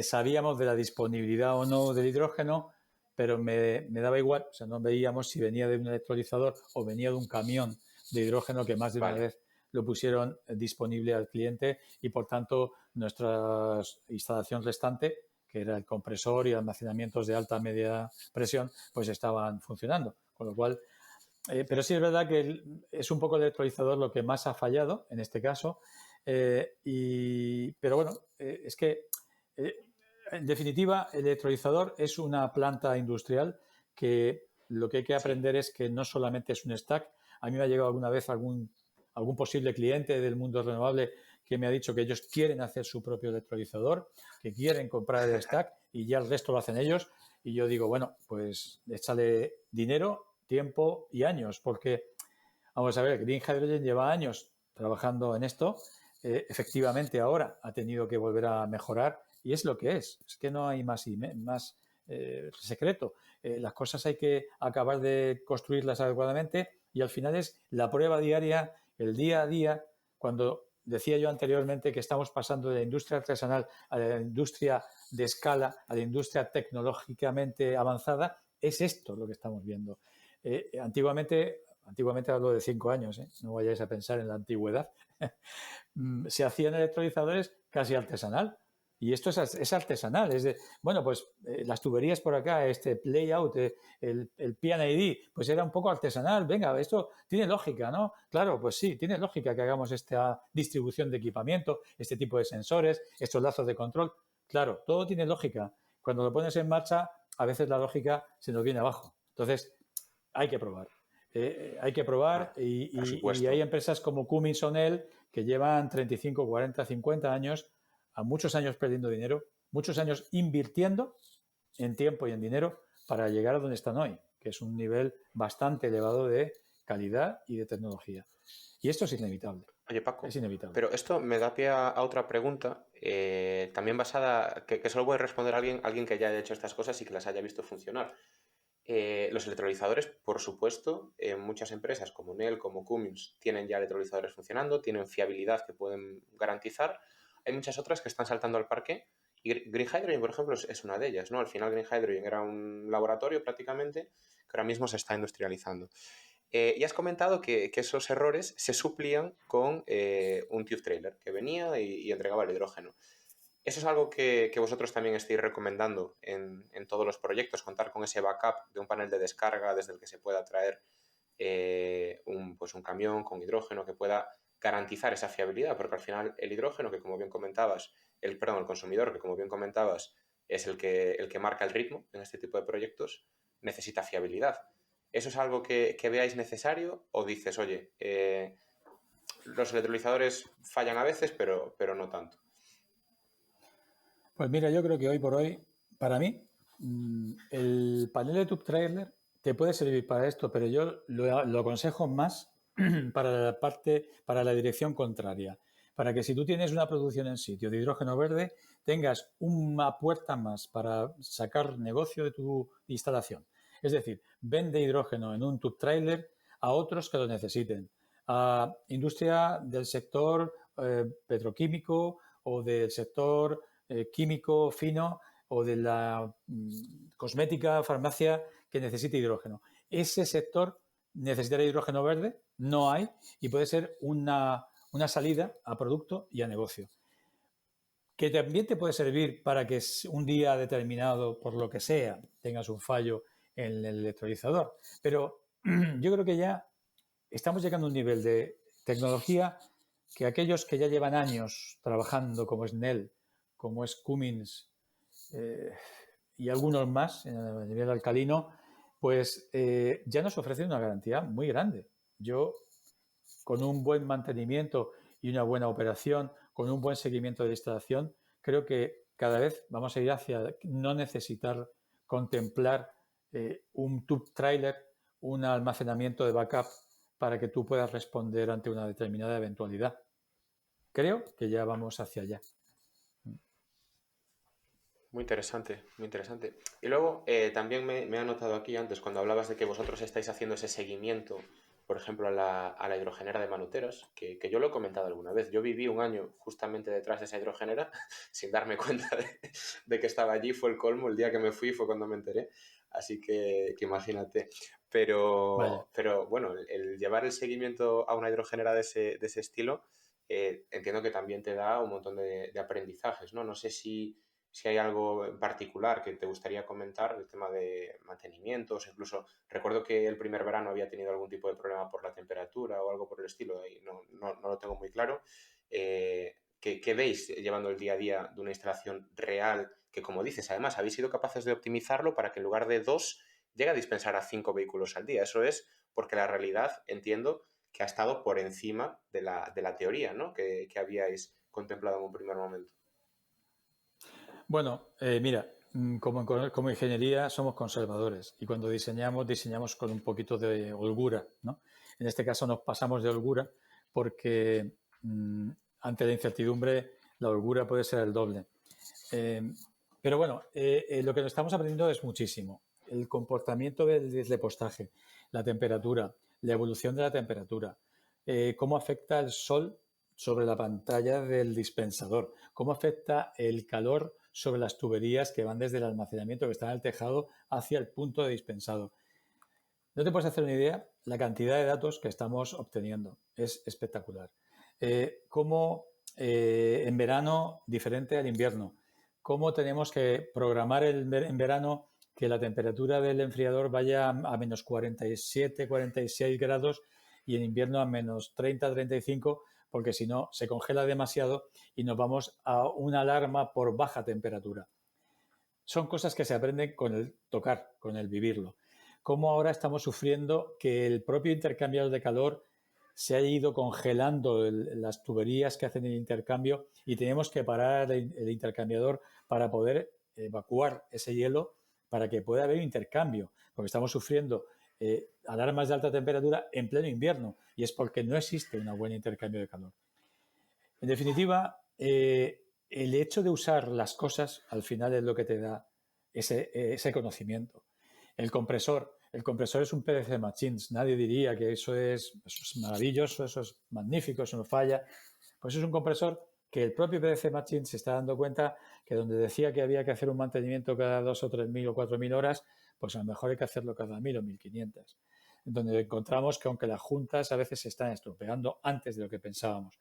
sabíamos de la disponibilidad o no del hidrógeno, pero me daba igual, o sea, no veíamos si venía de un electrolizador o venía de un camión de hidrógeno que más de una Vale. vez lo pusieron disponible al cliente y, por tanto, nuestra instalación restante, que era el compresor y almacenamientos de alta media presión, pues estaban funcionando. Con lo cual, pero sí es verdad que es un poco el electrolizador lo que más ha fallado en este caso. Pero bueno, es que en definitiva el electrolizador es una planta industrial que lo que hay que Sí. aprender es que no solamente es un stack. A mí me ha llegado alguna vez algún posible cliente del mundo renovable que me ha dicho que ellos quieren hacer su propio electrolizador, que quieren comprar el stack y ya el resto lo hacen ellos. Y yo digo, bueno, pues échale dinero, tiempo y años, porque, vamos a ver, Green Hydrogen lleva años trabajando en esto. Efectivamente, ahora ha tenido que volver a mejorar y es lo que es. Es que no hay más secreto. Las cosas hay que acabar de construirlas adecuadamente y al final es la prueba diaria, el día a día, cuando decía yo anteriormente que estamos pasando de la industria artesanal a la industria de escala, a la industria tecnológicamente avanzada, es esto lo que estamos viendo. Antiguamente hablo de 5 años, no vayáis a pensar en la antigüedad, se hacían electrolizadores casi artesanal. Y esto es artesanal, es de, bueno, pues las tuberías por acá, este layout, el PNID, pues era un poco artesanal. Venga, esto tiene lógica, ¿no? Claro, pues sí, tiene lógica que hagamos esta distribución de equipamiento, este tipo de sensores, estos lazos de control. Claro, todo tiene lógica. Cuando lo pones en marcha, a veces la lógica se nos viene abajo. Entonces, hay que probar. Hay que probar Por y hay supuesto. empresas como Cummins O'Neill que llevan 35, 40, 50 años, a muchos años perdiendo dinero, muchos años invirtiendo en tiempo y en dinero para llegar a donde están hoy, que es un nivel bastante elevado de calidad y de tecnología. Y esto es inevitable. Oye, Es Paco, inevitable. pero esto me da pie a otra pregunta, también basada, que solo puede responder alguien que ya haya hecho estas cosas y que las haya visto funcionar. Los electrolizadores, por supuesto, muchas empresas como Nel, como Cummins, tienen ya electrolizadores funcionando, tienen fiabilidad que pueden garantizar. Hay muchas otras que están saltando al parque y Green Hydrogen, por ejemplo, es una de ellas, ¿no? Al final Green Hydrogen era un laboratorio prácticamente que ahora mismo se está industrializando. Y has comentado que esos errores se suplían con un tube trailer que venía y entregaba el hidrógeno. ¿Eso es algo que vosotros también estáis recomendando en todos los proyectos? Contar con ese backup de un panel de descarga desde el que se pueda traer un camión con hidrógeno que pueda garantizar esa fiabilidad, porque al final el hidrógeno, que como bien comentabas, el consumidor, que como bien comentabas, es el que marca el ritmo en este tipo de proyectos, necesita fiabilidad. ¿Eso es algo que veáis necesario o dices, oye, los electrolizadores fallan a veces, pero no tanto? Pues mira, yo creo que hoy por hoy, para mí, el panel de tube trailer te puede servir para esto, pero yo lo aconsejo más para la dirección contraria. Para que si tú tienes una producción en sitio de hidrógeno verde, tengas una puerta más para sacar negocio de tu instalación. Es decir, vende hidrógeno en un tube trailer a otros que lo necesiten. A industria del sector petroquímico o del sector químico fino o de la cosmética, farmacia que necesite hidrógeno. Ese sector necesitará hidrógeno verde, no hay, y puede ser una salida a producto y a negocio. Que también te puede servir para que un día determinado, por lo que sea, tengas un fallo en el electrolizador. Pero yo creo que ya estamos llegando a un nivel de tecnología que aquellos que ya llevan años trabajando, como es Nel, como es Cummins y algunos más a nivel alcalino, pues ya nos ofrecen una garantía muy grande. Yo, con un buen mantenimiento y una buena operación, con un buen seguimiento de instalación, creo que cada vez vamos a ir hacia no necesitar contemplar un tube trailer, un almacenamiento de backup para que tú puedas responder ante una determinada eventualidad. Creo que ya vamos hacia allá. Muy interesante, muy interesante. Y luego también me he anotado aquí antes, cuando hablabas de que vosotros estáis haciendo ese seguimiento, por ejemplo, a la hidrogenera de Manuteras, que yo lo he comentado alguna vez. Yo viví un año justamente detrás de esa hidrogenera sin darme cuenta de que estaba allí. Fue el colmo, el día que me fui fue cuando me enteré. Así que imagínate. Vaya. Pero bueno, el llevar el seguimiento a una hidrogenera de ese estilo, entiendo que también te da un montón de aprendizajes, ¿no? No sé si hay algo en particular que te gustaría comentar, el tema de mantenimientos, incluso recuerdo que el primer verano había tenido algún tipo de problema por la temperatura o algo por el estilo, y no lo tengo muy claro. ¿Qué veis llevando el día a día de una instalación real que, como dices, además habéis sido capaces de optimizarlo para que en lugar de 2 llegue a dispensar a 5 vehículos al día? Eso es porque la realidad, entiendo, que ha estado por encima de la teoría, ¿no? que habíais contemplado en un primer momento. Bueno, mira, como ingeniería somos conservadores y cuando diseñamos con un poquito de holgura, ¿no? En este caso nos pasamos de holgura porque ante la incertidumbre la holgura puede ser el doble. Pero bueno, lo que estamos aprendiendo es muchísimo. El comportamiento del deslepostaje, la temperatura, la evolución de la temperatura, cómo afecta el sol sobre la pantalla del dispensador, cómo afecta el calor sobre las tuberías que van desde el almacenamiento que está en el tejado hacia el punto de dispensado. No te puedes hacer una idea la cantidad de datos que estamos obteniendo. Es espectacular. Cómo en verano diferente al invierno. Cómo tenemos que programar en verano que la temperatura del enfriador vaya a menos 47, 46 grados y en invierno a menos 30, 35, porque si no se congela demasiado y nos vamos a una alarma por baja temperatura. Son cosas que se aprenden con el tocar, con el vivirlo. Cómo ahora estamos sufriendo que el propio intercambiador de calor se ha ido congelando las tuberías que hacen el intercambio y tenemos que parar el intercambiador para poder evacuar ese hielo para que pueda haber intercambio, porque estamos sufriendo alarmas de alta temperatura en pleno invierno y es porque no existe un buen intercambio de calor. En definitiva, el hecho de usar las cosas al final es lo que te da ese conocimiento. El compresor es un PDC Machines. Nadie diría que eso es maravilloso, eso es magnífico, eso no falla. Pues es un compresor que el propio PDC Machines se está dando cuenta que donde decía que había que hacer un mantenimiento cada 2 o 3.000 o 4.000 horas, pues a lo mejor hay que hacerlo cada 1.000 o 1.500. Donde encontramos que aunque las juntas a veces se están estropeando antes de lo que pensábamos.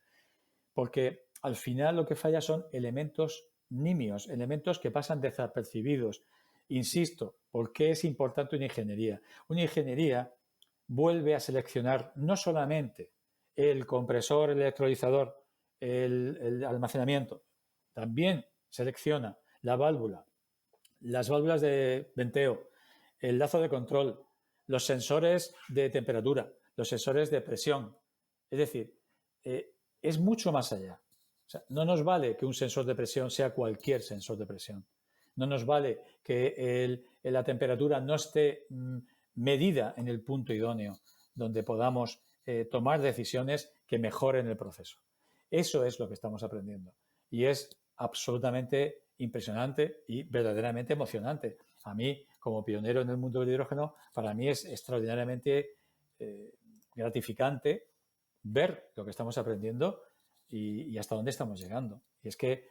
Porque al final lo que falla son elementos nimios, elementos que pasan desapercibidos. Insisto, ¿por qué es importante una ingeniería? Una ingeniería vuelve a seleccionar no solamente el compresor, el electrolizador, el almacenamiento, también selecciona la válvula, las válvulas de venteo, el lazo de control, los sensores de temperatura, los sensores de presión. Es decir, es mucho más allá. O sea, no nos vale que un sensor de presión sea cualquier sensor de presión. No nos vale que la temperatura no esté medida en el punto idóneo, donde podamos tomar decisiones que mejoren el proceso. Eso es lo que estamos aprendiendo. Y es absolutamente impresionante y verdaderamente emocionante. A mí, como pionero en el mundo del hidrógeno, para mí es extraordinariamente gratificante ver lo que estamos aprendiendo y hasta dónde estamos llegando. Y es que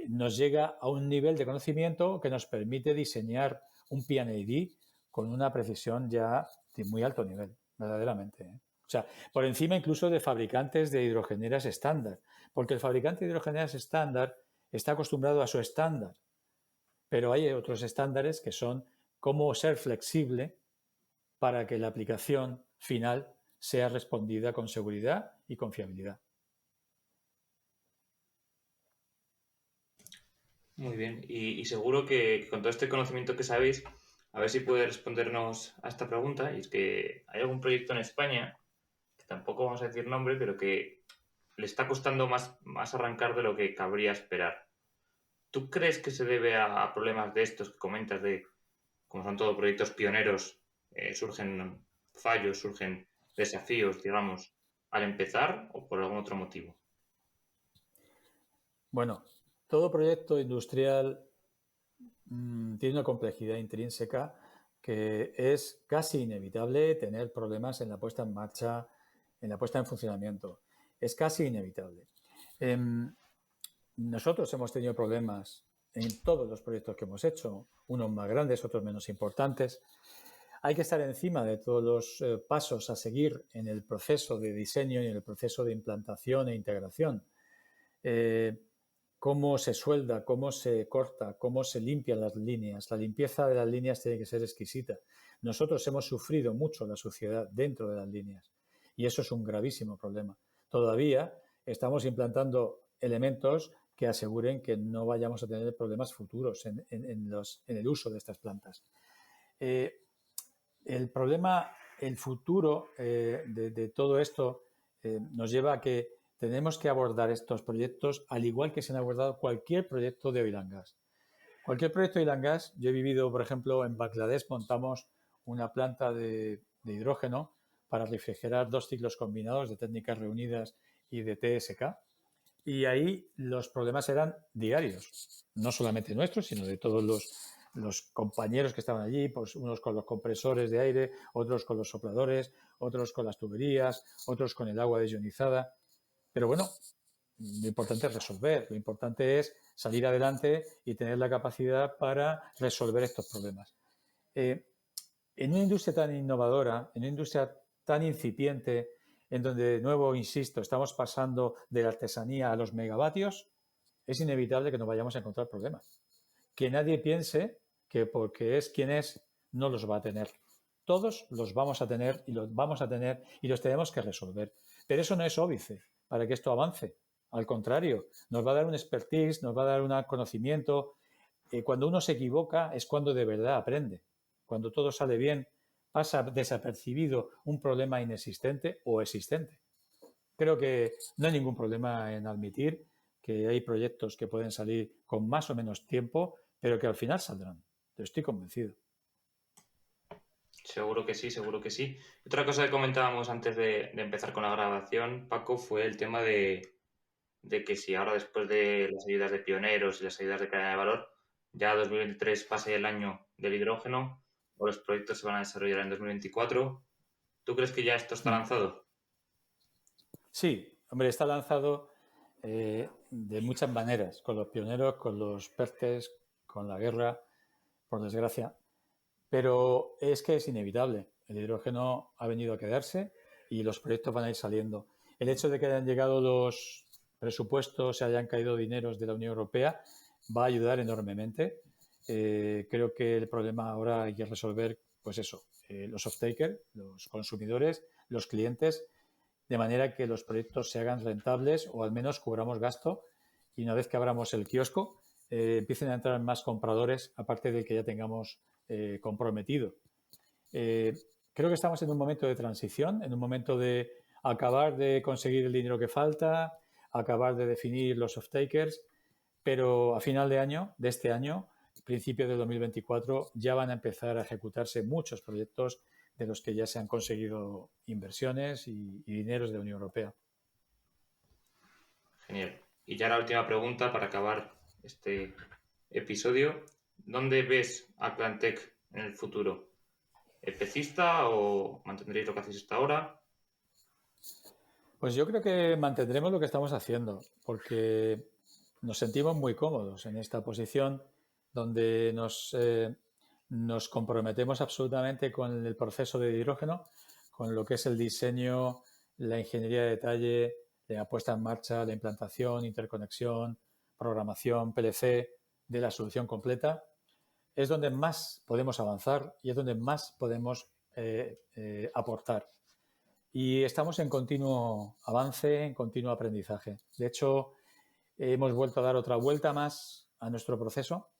nos llega a un nivel de conocimiento que nos permite diseñar un PNID con una precisión ya de muy alto nivel, verdaderamente. O sea, por encima incluso de fabricantes de hidrogeneras estándar, porque el fabricante de hidrogeneras estándar está acostumbrado a su estándar, pero hay otros estándares que son cómo ser flexible para que la aplicación final sea respondida con seguridad y confiabilidad. Muy bien, y seguro que con todo este conocimiento que sabéis, a ver si puede respondernos a esta pregunta, y es que hay algún proyecto en España, que tampoco vamos a decir nombre, pero que le está costando más arrancar de lo que cabría esperar. ¿Tú crees que se debe a problemas de estos que comentas, de como son todos proyectos pioneros, surgen fallos, surgen desafíos, digamos, al empezar o por algún otro motivo? Bueno, todo proyecto industrial tiene una complejidad intrínseca que es casi inevitable tener problemas en la puesta en marcha, en la puesta en funcionamiento. Es casi inevitable. Nosotros hemos tenido problemas en todos los proyectos que hemos hecho, unos más grandes, otros menos importantes. Hay que estar encima de todos los pasos a seguir en el proceso de diseño y en el proceso de implantación e integración. Cómo se suelda, cómo se corta, cómo se limpian las líneas. La limpieza de las líneas tiene que ser exquisita. Nosotros hemos sufrido mucho la suciedad dentro de las líneas y eso es un gravísimo problema. Todavía estamos implantando elementos que aseguren que no vayamos a tener problemas futuros en el uso de estas plantas. El problema, el futuro de todo esto nos lleva a que tenemos que abordar estos proyectos al igual que se han abordado cualquier proyecto de oil and gas. Cualquier proyecto de oil and gas, yo he vivido, por ejemplo, en Bangladesh montamos una planta de hidrógeno para refrigerar 2 ciclos combinados de técnicas reunidas y de TSK. Y ahí los problemas eran diarios, no solamente nuestros, sino de todos los compañeros que estaban allí, pues unos con los compresores de aire, otros con los sopladores, otros con las tuberías, otros con el agua desionizada. Pero bueno, lo importante es resolver, lo importante es salir adelante y tener la capacidad para resolver estos problemas. En una industria tan innovadora, en una industria tan incipiente, en donde, de nuevo, insisto, estamos pasando de la artesanía a los megavatios, es inevitable que nos vayamos a encontrar problemas. Que nadie piense que porque es quien es, no los va a tener. Todos los vamos a tener y los vamos a tener y los tenemos que resolver. Pero eso no es óbice para que esto avance. Al contrario, nos va a dar un expertise, nos va a dar un conocimiento. Cuando uno se equivoca es cuando de verdad aprende. Cuando todo sale bien, pasa desapercibido un problema inexistente o existente. Creo que no hay ningún problema en admitir que hay proyectos que pueden salir con más o menos tiempo, pero que al final saldrán. Estoy convencido. Seguro que sí, seguro que sí. Otra cosa que comentábamos antes de empezar con la grabación, Paco, fue el tema de que si ahora después de las ayudas de pioneros y las ayudas de cadena de valor, ya 2023 pase el año del hidrógeno, o los proyectos se van a desarrollar en 2024. ¿Tú crees que ya esto está lanzado? Sí, hombre, está lanzado de muchas maneras, con los pioneros, con los PERTES, con la guerra, por desgracia, pero es que es inevitable. El hidrógeno ha venido a quedarse y los proyectos van a ir saliendo. El hecho de que hayan llegado los presupuestos, se hayan caído dineros de la Unión Europea, va a ayudar enormemente. Creo que el problema ahora hay que resolver, pues eso, los off-takers, los consumidores, los clientes, de manera que los proyectos se hagan rentables o al menos cubramos gasto y una vez que abramos el kiosco empiecen a entrar más compradores aparte del que ya tengamos comprometido. Creo que estamos en un momento de transición, en un momento de acabar de conseguir el dinero que falta, acabar de definir los off-takers, pero a final de año, de este año, principio de 2024, ya van a empezar a ejecutarse muchos proyectos de los que ya se han conseguido inversiones y dineros de la Unión Europea. Genial. Y ya la última pregunta para acabar este episodio. ¿Dónde ves a Clantec en el futuro? ¿Epecista o mantendréis lo que hacéis hasta ahora? Pues yo creo que mantendremos lo que estamos haciendo, porque nos sentimos muy cómodos en esta posición donde nos comprometemos absolutamente con el proceso de hidrógeno, con lo que es el diseño, la ingeniería de detalle, la puesta en marcha, la implantación, interconexión, programación, PLC de la solución completa. Es donde más podemos avanzar y es donde más podemos aportar. Y estamos en continuo avance, en continuo aprendizaje. De hecho, hemos vuelto a dar otra vuelta más a nuestro proceso.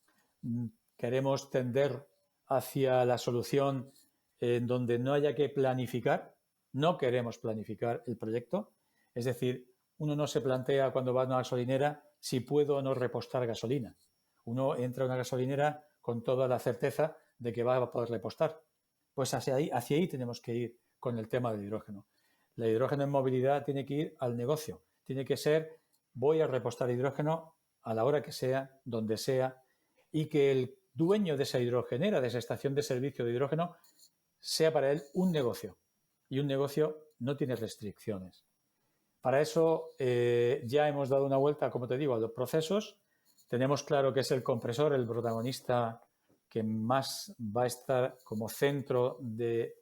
Queremos tender hacia la solución en donde no haya que planificar. No queremos planificar el proyecto. Es decir, uno no se plantea cuando va a una gasolinera si puedo o no repostar gasolina. Uno entra a una gasolinera con toda la certeza de que va a poder repostar. Pues hacia ahí tenemos que ir con el tema del hidrógeno. El hidrógeno en movilidad tiene que ir al negocio. Tiene que ser, voy a repostar hidrógeno a la hora que sea, donde sea, y que el dueño de esa hidrogenera, de esa estación de servicio de hidrógeno, sea para él un negocio. Y un negocio no tiene restricciones. Para eso ya hemos dado una vuelta, como te digo, a los procesos. Tenemos claro que es el compresor el protagonista que más va a estar como centro del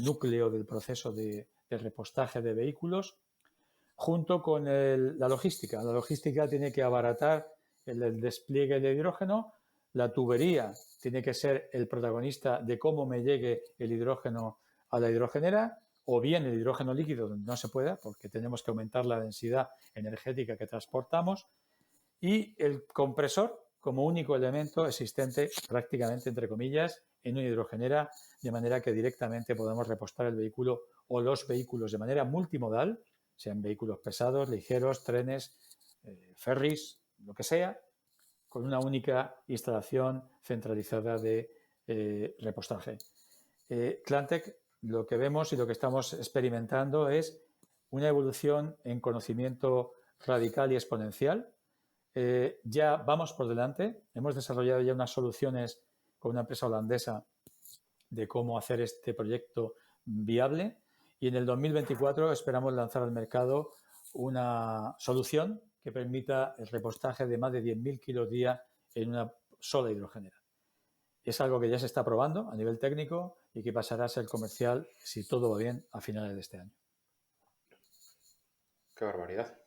núcleo del proceso de repostaje de vehículos, junto con la logística. La logística tiene que abaratar el despliegue de hidrógeno, la tubería tiene que ser el protagonista de cómo me llegue el hidrógeno a la hidrogenera, o bien el hidrógeno líquido donde no se pueda, porque tenemos que aumentar la densidad energética que transportamos, y el compresor como único elemento existente prácticamente, entre comillas, en una hidrogenera, de manera que directamente podamos repostar el vehículo o los vehículos de manera multimodal, sean vehículos pesados, ligeros, trenes, ferries, lo que sea, con una única instalación centralizada de repostaje. Clantec, lo que vemos y lo que estamos experimentando es una evolución en conocimiento radical y exponencial. Ya vamos por delante, hemos desarrollado ya unas soluciones con una empresa holandesa de cómo hacer este proyecto viable y en el 2024 esperamos lanzar al mercado una solución que permita el repostaje de más de 10.000 kilos día en una sola hidrogenera. Es algo que ya se está probando a nivel técnico y que pasará a ser comercial, si todo va bien, a finales de este año. Qué barbaridad.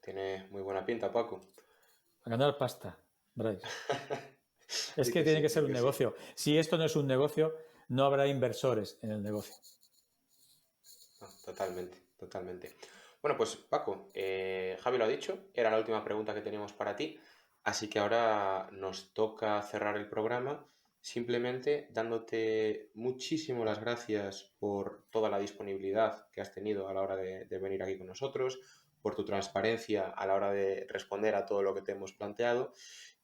Tiene muy buena pinta, Paco. A ganar pasta, Bryce. Es Sí que que tiene sí, que sí ser un que sí. negocio. Si esto no es un negocio, no habrá inversores en el negocio. No, totalmente, totalmente. Bueno, pues Paco, Javi lo ha dicho, era la última pregunta que teníamos para ti, así que ahora nos toca cerrar el programa simplemente dándote muchísimas las gracias por toda la disponibilidad que has tenido a la hora de venir aquí con nosotros, por tu transparencia a la hora de responder a todo lo que te hemos planteado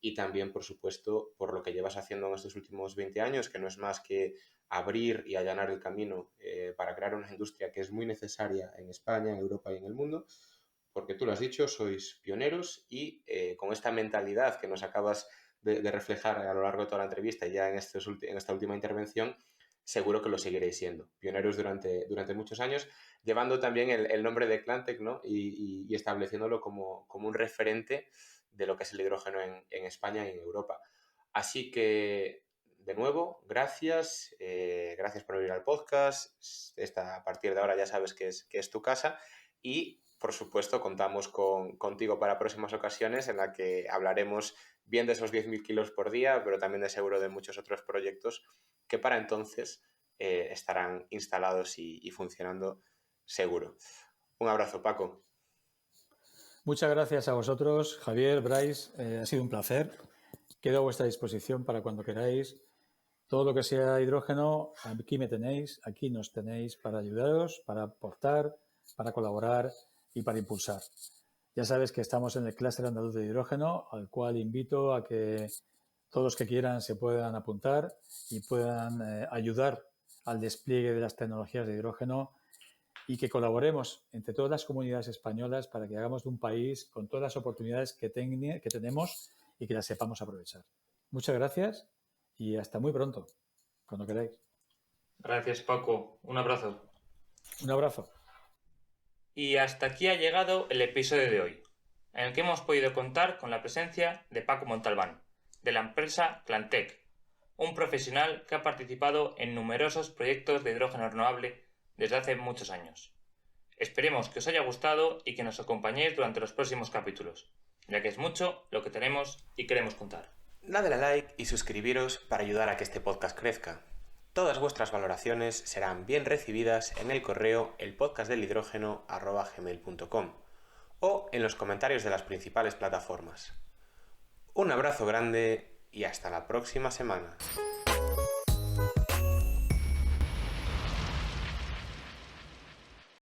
y también, por supuesto, por lo que llevas haciendo en estos últimos 20 años, que no es más que abrir y allanar el camino para crear una industria que es muy necesaria en España, en Europa y en el mundo, porque tú lo has dicho, sois pioneros y con esta mentalidad que nos acabas de reflejar a lo largo de toda la entrevista y ya en esta última intervención, seguro que lo seguiréis siendo. Pioneros durante muchos años, llevando también el nombre de Clantec, ¿no? y estableciéndolo como un referente de lo que es el hidrógeno en España y en Europa. Así que, de nuevo, gracias. Gracias por venir al podcast. A partir de ahora ya sabes que es tu casa. Y, por supuesto, contamos contigo para próximas ocasiones en las que hablaremos bien de esos 10.000 kilos por día, pero también de seguro de muchos otros proyectos que para entonces estarán instalados y funcionando seguro. Un abrazo, Paco. Muchas gracias a vosotros, Javier, Bryce. Ha sido un placer. Quedo a vuestra disposición para cuando queráis. Todo lo que sea hidrógeno, aquí me tenéis, aquí nos tenéis para ayudaros, para aportar, para colaborar y para impulsar. Ya sabes que estamos en el clúster andaluz de hidrógeno, al cual invito a que todos los que quieran se puedan apuntar y puedan ayudar al despliegue de las tecnologías de hidrógeno y que colaboremos entre todas las comunidades españolas para que hagamos de un país con todas las oportunidades que tenemos y que las sepamos aprovechar. Muchas gracias y hasta muy pronto, cuando queráis. Gracias, Paco. Un abrazo. Un abrazo. Y hasta aquí ha llegado el episodio de hoy, en el que hemos podido contar con la presencia de Paco Montalbán, de la empresa Clantec, un profesional que ha participado en numerosos proyectos de hidrógeno renovable desde hace muchos años. Esperemos que os haya gustado y que nos acompañéis durante los próximos capítulos, ya que es mucho lo que tenemos y queremos contar. Dadle a like y suscribiros para ayudar a que este podcast crezca. Todas vuestras valoraciones serán bien recibidas en el correo elpodcastdelhidrógeno@gmail.com o en los comentarios de las principales plataformas. Un abrazo grande y hasta la próxima semana.